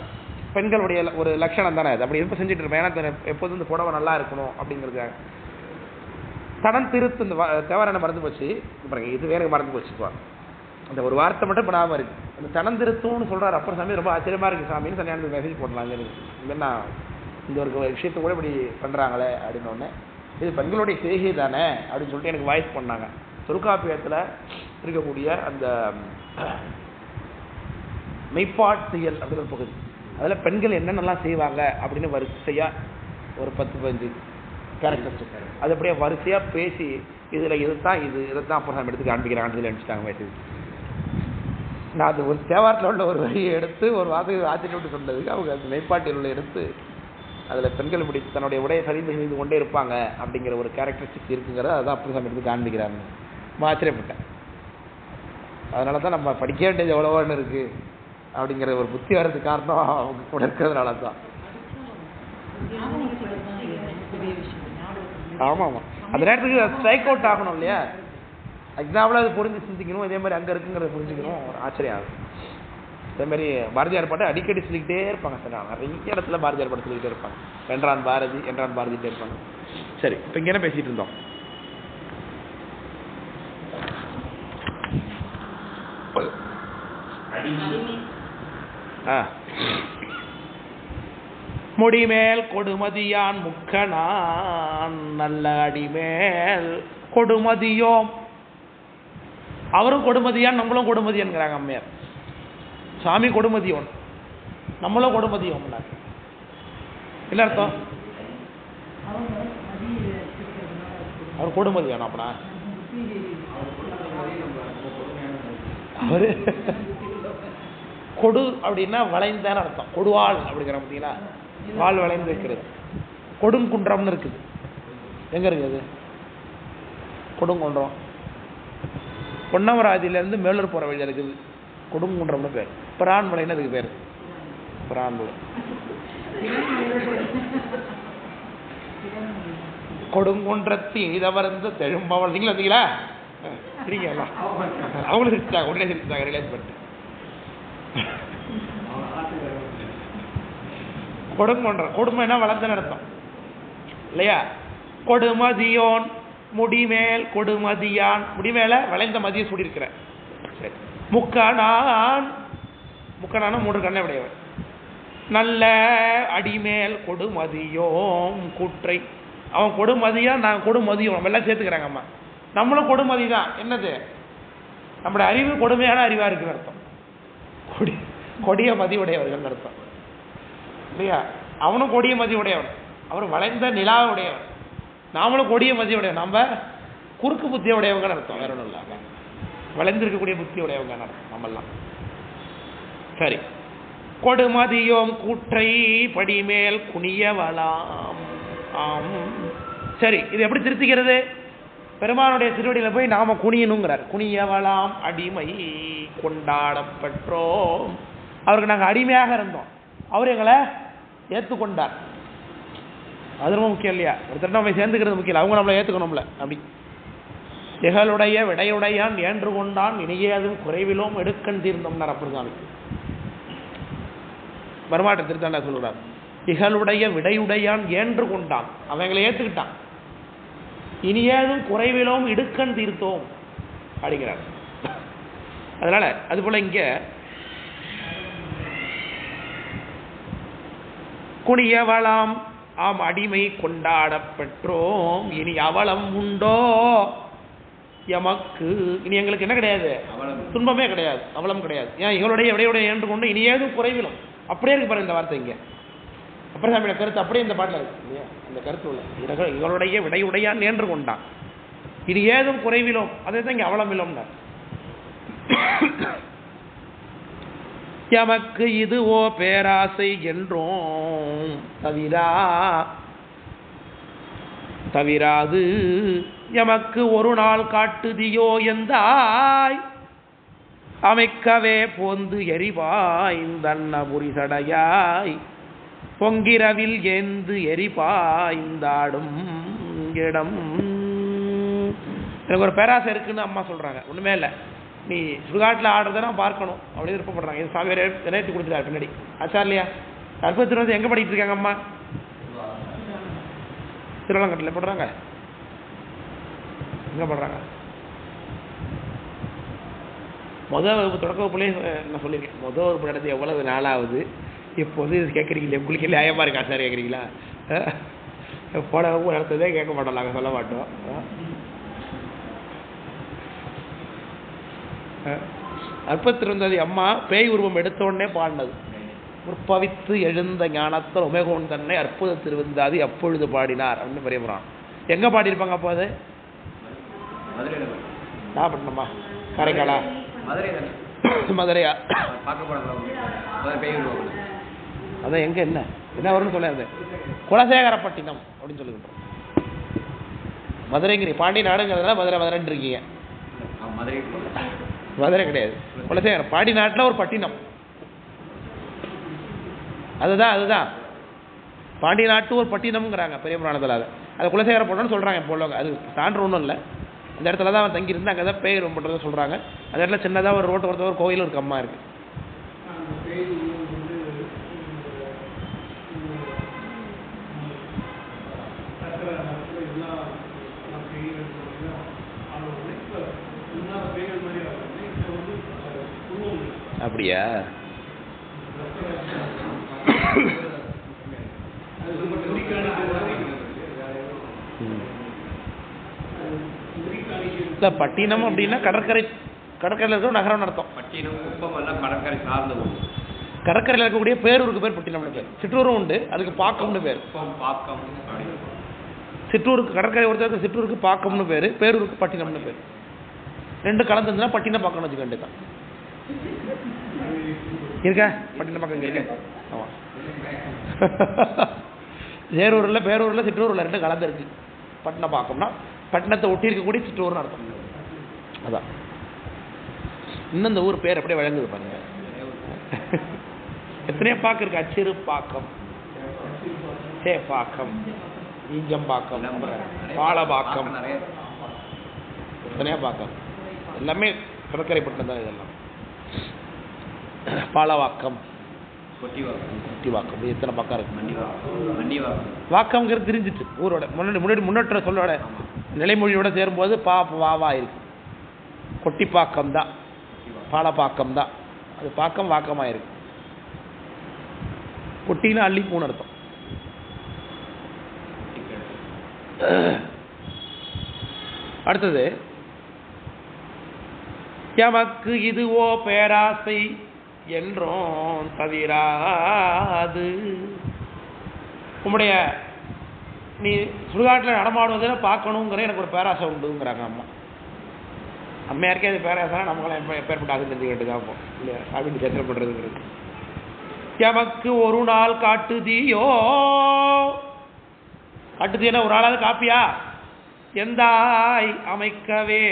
பெண்களுடைய ஒரு லட்சணம் தானே அது. அப்படி எப்போ செஞ்சுட்டு இருப்பேன், ஏன்னா எப்போதும் இந்த புடவை நல்லா இருக்கணும் அப்படிங்கிறதுக்காக. தனம் திருத்து, இந்த தேவாரம் மறந்து போச்சு பாருங்க, இது வேற மறந்து போச்சுப்பா. அந்த ஒரு வார்த்தை மட்டும் இப்போ நாம இருக்கு. அந்த தனம் திருத்தும்னு சொல்கிறார் அப்பர் சாமி. ரொம்ப ஆச்சரியமாக இருக்குது சாமின்னு சன்னியானத்துக்கு மெசேஜ் போடலாங்க. என்ன இந்த ஒரு விஷயத்தை கூட இப்படி பண்ணுறாங்களே அப்படின்னோடனே, இது பெண்களுடைய செய்கை தானே அப்படின்னு சொல்லிட்டு எனக்கு வாய்ஸ் பண்ணாங்க. தொல்காப்பியத்தில் இருக்கக்கூடிய அந்த மெய்ப்பாட்டியல் அப்படிங்கிற ஒரு பகுதி, அதில் பெண்கள் என்னென்னலாம் செய்வாங்க அப்படின்னு வரிசையாக ஒரு 10-15 கேரக்டர்ஸ் அது அப்படியே வரிசையாக பேசி, இதில் இதுதான் இதைத்தான் அப்புறம் நம்ம எடுத்து காண்பிக்கிறாங்கன்னு சொல்லி அனுப்பிச்சிட்டாங்க மெசேஜ். நான் அது ஒரு தேவாரத்தில் உள்ள ஒரு வரியை எடுத்து ஒரு வார்த்தையை ஆச்சரியப்பட்டு சொன்னதுக்கு அவங்க அந்த மெய்ப்பாட்டியல் உள்ள எடுத்து அதில் பெண்கள் இப்படி தன்னுடைய உடையை செய்து கொண்டே இருப்பாங்க அப்படிங்கிற ஒரு கேரக்டரிஸ்டிக்ஸ் இருக்குங்கிறத அதான் அப்படி நம்ம எடுத்து காண்பிக்கிறாங்க. ஆச்சரியப்பட்டேன். அதனால தான் நம்ம படிக்க வேண்டியது எவ்வளோன்னு இருக்குது அப்படிங்கிற ஒரு புத்தி வர்றதுக்கு காரணம் அவங்க கூட இருக்கிறதுனால தான். ஆமாம் ஆமாம், அந்த நேரத்துக்கு ஸ்ட்ரைக் அவுட் ஆகணும் இல்லையா, எக்ஸாம்பிளாக அது புரிஞ்சு சிந்திக்கணும். இதே மாதிரி அங்கே இருக்குங்கிறத புரிஞ்சுக்கணும். ஒரு ஆச்சரியம் ஆகும். அதேமாதிரி பாரதியார் பாட்டு அடிக்கடி சொல்லிக்கிட்டே இருப்பாங்க சார். நிறைய இடத்துல பாரதியார் பாட்டு சொல்லிக்கிட்டே இருப்பாங்க. என்றான் பாரதிட்டே இருப்பாங்க. சரி, இப்போ இங்கே என்ன பேசிகிட்டு இருந்தோம்? முடிமேல் கொடுமதியான் முக்கனான் நல்ல அடிமேல் கொடுமதியோம். அவரும் கொடுமதியான், நம்மளும் கொடுமதியான்ங்கிறாங்க அம்மையார். சாமி கொடுமதியோன், நம்மளும் கொடுமதியோம். என்ன அர்த்தம்? அவர் கொடுமதியானோ? அப்பனா அவரு கொடு அப்படின்னா வளைந்தான்னு அர்த்தம். கொடுவாள் அப்படிங்கிற பார்த்தீங்களா, வால் வளைந்து இருக்கிறது. கொடுங்குன்றம்னு இருக்குது. எங்க இருக்குது கொடுங்குன்றம்? பொன்னமராதியிலேருந்து மேலூர் போகிற வழியில் இருக்குது. கொடுங்குன்றம்னு பேர். பிரான்மலைன்னு அதுக்கு பேர். பிரான்மலை கொடுங்குன்றத்தி இதவர்ந்து தெழும்பவள். நீங்களும் வந்தீங்களா? சரிங்களா? அவங்களும் சிரிச்சாங்க, உடனே சிரிச்சாங்க ரிலேட் பண்ணிட்டு. கொடுங்குன்றம் கொடுமைன்னா வளர்ந்து நடத்தும் இல்லையா? கொடுமதியோன் முடிமேல் கொடுமதியான், முடிமேல வளைந்த மதியை சூடியிருக்கிற. சரி. முக்கணான், முக்கணான 3 கண்ணை உடையவர். நல்ல அடிமேல் கொடுமதியோம் கூற்றை, அவன் கொடுமதியா நான் கொடுமதியும், நம்ம எல்லாம் சேர்த்துக்கிறாங்க. அம்மா நம்மளும் கொடுமதி தான். என்னது? நம்முடைய அறிவு கொடுமையான அறிவா இருக்குன்னு அர்த்தம். கொடிய மதி உடையவர்கள் அர்த்தம் இல்லையா? அவனும் கொடிய மதி உடையவன், அவர் வளைந்த நிலா உடையவன். நாமளும் கொடிய மதி உடையவன், நம்ம குறுக்கு புத்திய உடையவங்கன்னு அர்த்தம். வேற ஒன்றும் இல்லை, வளைந்திருக்கக்கூடிய புத்தி உடையவங்கன்னு அர்த்தம் நம்மெல்லாம். சரி. கொடுமதியோம் கூற்றை படிமேல் குனியவலாம். ஆம். சரி, இது எப்படி திருத்திக்கிறது? பெருமானுடைய திருவடியில் போய் நாம குனியணுங்கிறார். குனியவலாம் அடிமை கொண்டாடப்பெற்றோம். அவருக்கு நாங்கள் அடிமையாக இருந்தோம், அவர் எங்களை ஏற்றுக்கொண்டார். அது ரொம்ப முக்கியம் இல்லையா? ஒருத்தர் நம்ம சேர்ந்துக்கிறது முக்கியம் இல்லை, அவங்க நம்மளை ஏற்றுக்கணும்ல. அப்படி எகளுடைய விடையுடையான் ஏன்று கொண்டான் இனியே அதுவும் குறைவிலும் எடுக்கன் தீர்ந்தோம்னார் அப்படி வரமாட்ட திருத்தாண்டா சொல்கிறார். இகழுடைய விடையுடையான் ஏன்று கொண்டான், அவன் எங்களை ஏற்றுக்கிட்டான். இனியேதும் குறைவிலும் இடுக்கன் தீர்த்தோம் அப்படிங்கிறார். அதனால அது போல இங்க குனியவளாம் ஆம் அடிமை கொண்டாடப்பெற்றோம். இனி அவலம் உண்டோ எமக்கு, இனி எங்களுக்கு என்ன கிடையாது? துன்பமே கிடையாது, அவலம் கிடையாது. ஏன்? இவளுடைய விடையுடைய ஏன்று கொண்டு இனி ஏதும் குறைவிலும். அப்படியே இருக்கு பாருங்க இந்த வார்த்தை இங்க. அப்புறம் சாமியோட கருத்து அப்படியே இந்த பாட்டில் இருக்கு இல்லையா? இந்த கருத்து உள்ள இவளுடைய விடையுடையான் ஏன்று கொண்டான் இனி ஏதும் குறைவிலும், அதே தான் இங்க அவலமில்லும்னா. எமக்கு இதுவோ பேராசை என்றோம் தவிராது எமக்கு ஒரு நாள் காட்டுதியோ எந்தாய் அமைக்கவே போந்து எரிபாய்ந்தன்னபுரி சடையாய் பொங்கிரவில் ஏந்து எரிபாய்ந்தாடும் இடம். எனக்கு ஒரு பேராசை இருக்குன்னு அம்மா சொல்றாங்க. ஒண்ணுமே இல்லை, நீ சுடுகாட்டில் ஆடுறத நான் பார்க்கணும் அப்படின்னு விருப்பப்படுறாங்க. இது சாமி நேற்று கொடுத்துட்டாரு பின்னாடி ஆச்சார்லையா. அற்புதத்தில் வந்து எங்க படிக்கிட்டு இருக்காங்க அம்மா? திருவள்ளங்கட்டில் படுறாங்க. எங்க படுறாங்க? முதல் வகுப்பு தொடக்க வகுப்புலேயே நான் சொல்லியிருக்கேன், முதல் வகுப்பு நடத்தி எவ்வளவு நாளாவது. இப்போது இது கேட்குறீங்களே, உங்களுக்கு இல்லை நியாயமாக இருக்கா சார் கேட்குறீங்களா? போன வகுப்பு நடத்ததே கேட்க மாட்டோம், நாங்கள் சொல்ல மாட்டோம். அற்பத்திருந்தது அம்மா பேய் உருவம் எடுத்த உடனே பாடினது. முற்பவித்து எழுந்த ஞானத்தில் உமேகோன் தன்னை அற்புத திருவந்தாதி அப்பொழுது பாடினார் அப்படின்னு பெரியபுரான். எங்க பாடியிருப்பாங்க அப்போ? அது நாகப்பட்டினமா, காரைக்காலா, மதுரையா? அதான் எங்க என்ன வரும்னு சொல்லாது, குலசேகரப்பட்டினம் அப்படின்னு சொல்லுகின்றோம். மதுரைங்கிறீ பாண்டி நாடுங்கிறதுனால மதுரைன்னு இருக்கீங்க. மதுரை கிடையாது, குலசேகரம். பாண்டி நாட்டில் ஒரு பட்டினம், அதுதான் பாண்டி நாட்டு ஒரு பட்டினம்ங்கிறாங்க பெரிய புராணத்தில். அது குலசேகர பட்டணம்னு சொல்கிறாங்க இப்போ உள்ளவங்க. அது சான்று ஒன்றும் இல்லை, அந்த இடத்துல தான் அவன் தங்கியிருந்து அங்கே தான் பேய் பண்ணுறதை சொல்கிறாங்க. அந்த இடத்துல சின்னதாக ஒரு ரோட்டு ஒருத்தர் ஒரு கோயில் இருக்கு, அம்மா இருக்குது. அப்படியா? இல்ல பட்டினம் அப்படின்னா கடற்கரையில் இருக்கிற நகரம் அர்த்தம். பட்டினம் குப்பம் எல்லாம் கடற்கரை சார்ந்தது. கடற்கரையில் இருக்கக்கூடிய பேரூருக்கு பேர் பட்டினம்னு பேர். சிற்றூரும் உண்டு, அதுக்கு பாக்கம்னு பேர். சிற்றூருக்கு கடற்கரை ஒருத்தருக்கு சிற்றூருக்கு பாக்கம்னு பேர், பேரூருக்கு பட்டினம்னு பேர். ரெண்டு கலந்துருந்துன்னா பட்டினம் பாக்கம்னு வச்சுக்க வேண்டியதான். இருக்கா பட்டின பக்கம் இங்கே இருக்கு. ஆமாம் சேரூரில் பேரூரில் சிற்றூரில் ரெண்டு கலந்து இருக்கு. பட்டினப்பாக்கம்னா பட்டினத்தை ஒட்டி இருக்கக்கூடிய சிற்றூர்னு அர்த்தம். அதான் இன்னும் இந்த ஊர் பேர் அப்படியே வழங்குது பாருங்க. எத்தனையோ பாக்கம் இருக்கு. அச்சிறுப்பாக்கம், சேப்பாக்கம், ஈஞ்சம்பாக்கம், பாலபாக்கம், எத்தனையோ பாக்கம். எல்லாமே கடற்கரை பட்டினம் தான். இதெல்லாம் பாலவாக்கம், கொட்டிவாக்கம், எத்தனை பக்கம் இருக்கு. வாக்கம்ங்கிறது தெரிஞ்சிட்டு ஊரோட முன்னேற்ற சொல்லோட நிலைமொழியோட சேரும்போது வாவா இருக்கு. கொட்டிப்பாக்கம் தான், பாலப்பாக்கம் தான். அது பாக்கம் வாக்கமாக இருக்கு. கொட்டினா அள்ளி பூன்னு அர்த்தம். அடுத்தது எமக்கு இதுவோ பேராசை என்றும் தவிராது. உம்முடைய நீ சுடுகாட்டில் நடமாடுவதில் பார்க்கணுங்கிற எனக்கு ஒரு பேராசை உண்டுங்கிறாங்க அம்மா. அம்மையாருக்கே அது பேராசை, நமக்கெல்லாம் எப்பேற்பட்ட ஆகுது தெரிஞ்சுக்கிட்டு தான் போகும் இல்லையா? அப்படின்னு சர்ச்சை பண்ணுறதுங்கிறது. எமக்கு ஒரு நாள் காட்டுதியோ, காட்டுதியன்னா ஒரு நாளாவது காப்பியா, எந்தாய் அமைக்கவே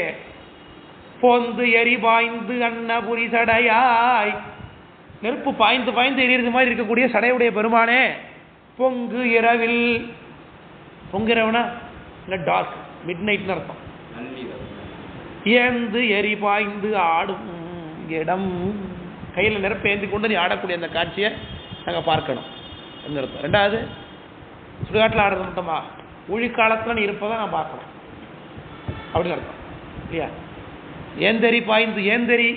பொந்து எரி பாய்ந்து அன்னபுரி சடையாய். நெருப்பு பாய்ந்து பாய்ந்து எரியிறது மாதிரி இருக்கக்கூடிய சடையுடைய பெருமானே, பொங்கு இரவில், பொங்கு இரவுனா இல்லை டார்க், மிட் நைட்னு அர்த்தம். ஏந்து எரி பாய்ந்து ஆடும் இடம், கையில் நெருப்பை ஏந்தி கொண்டு நீ ஆடக்கூடிய அந்த காட்சியை நாங்கள் பார்க்கணும் என்ன அர்த்தம். ரெண்டாவது சுடுகாட்டில் ஆடுறது மட்டுமா, ஊழிக்காலத்தில் நீ இருப்பதை நான் பார்க்கணும் அப்படின்னு அர்த்தம் இல்லையா? ஏந்தெரி பாய்ந்து, ஏந்தெரி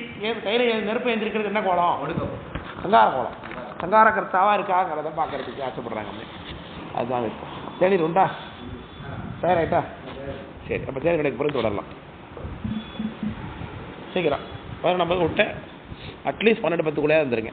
கையில் நெருப்பை ஏந்திருக்கிறது என்ன கோலம்? சங்கார கோலம். சங்கார கர்த்தாவாக இருக்காங்கிறத பார்க்கறதுக்கு ஆசைப்படுறாங்க. அதுதான் இருக்கும். தேநீர் உண்டா? தயாராயிட்டா? சரி, அப்போ தேநீர் கடைக்கு பிறகு தொடரலாம். சீக்கிரம் 11 விட்டேன். அட்லீஸ்ட் 12:10 வந்துருங்க.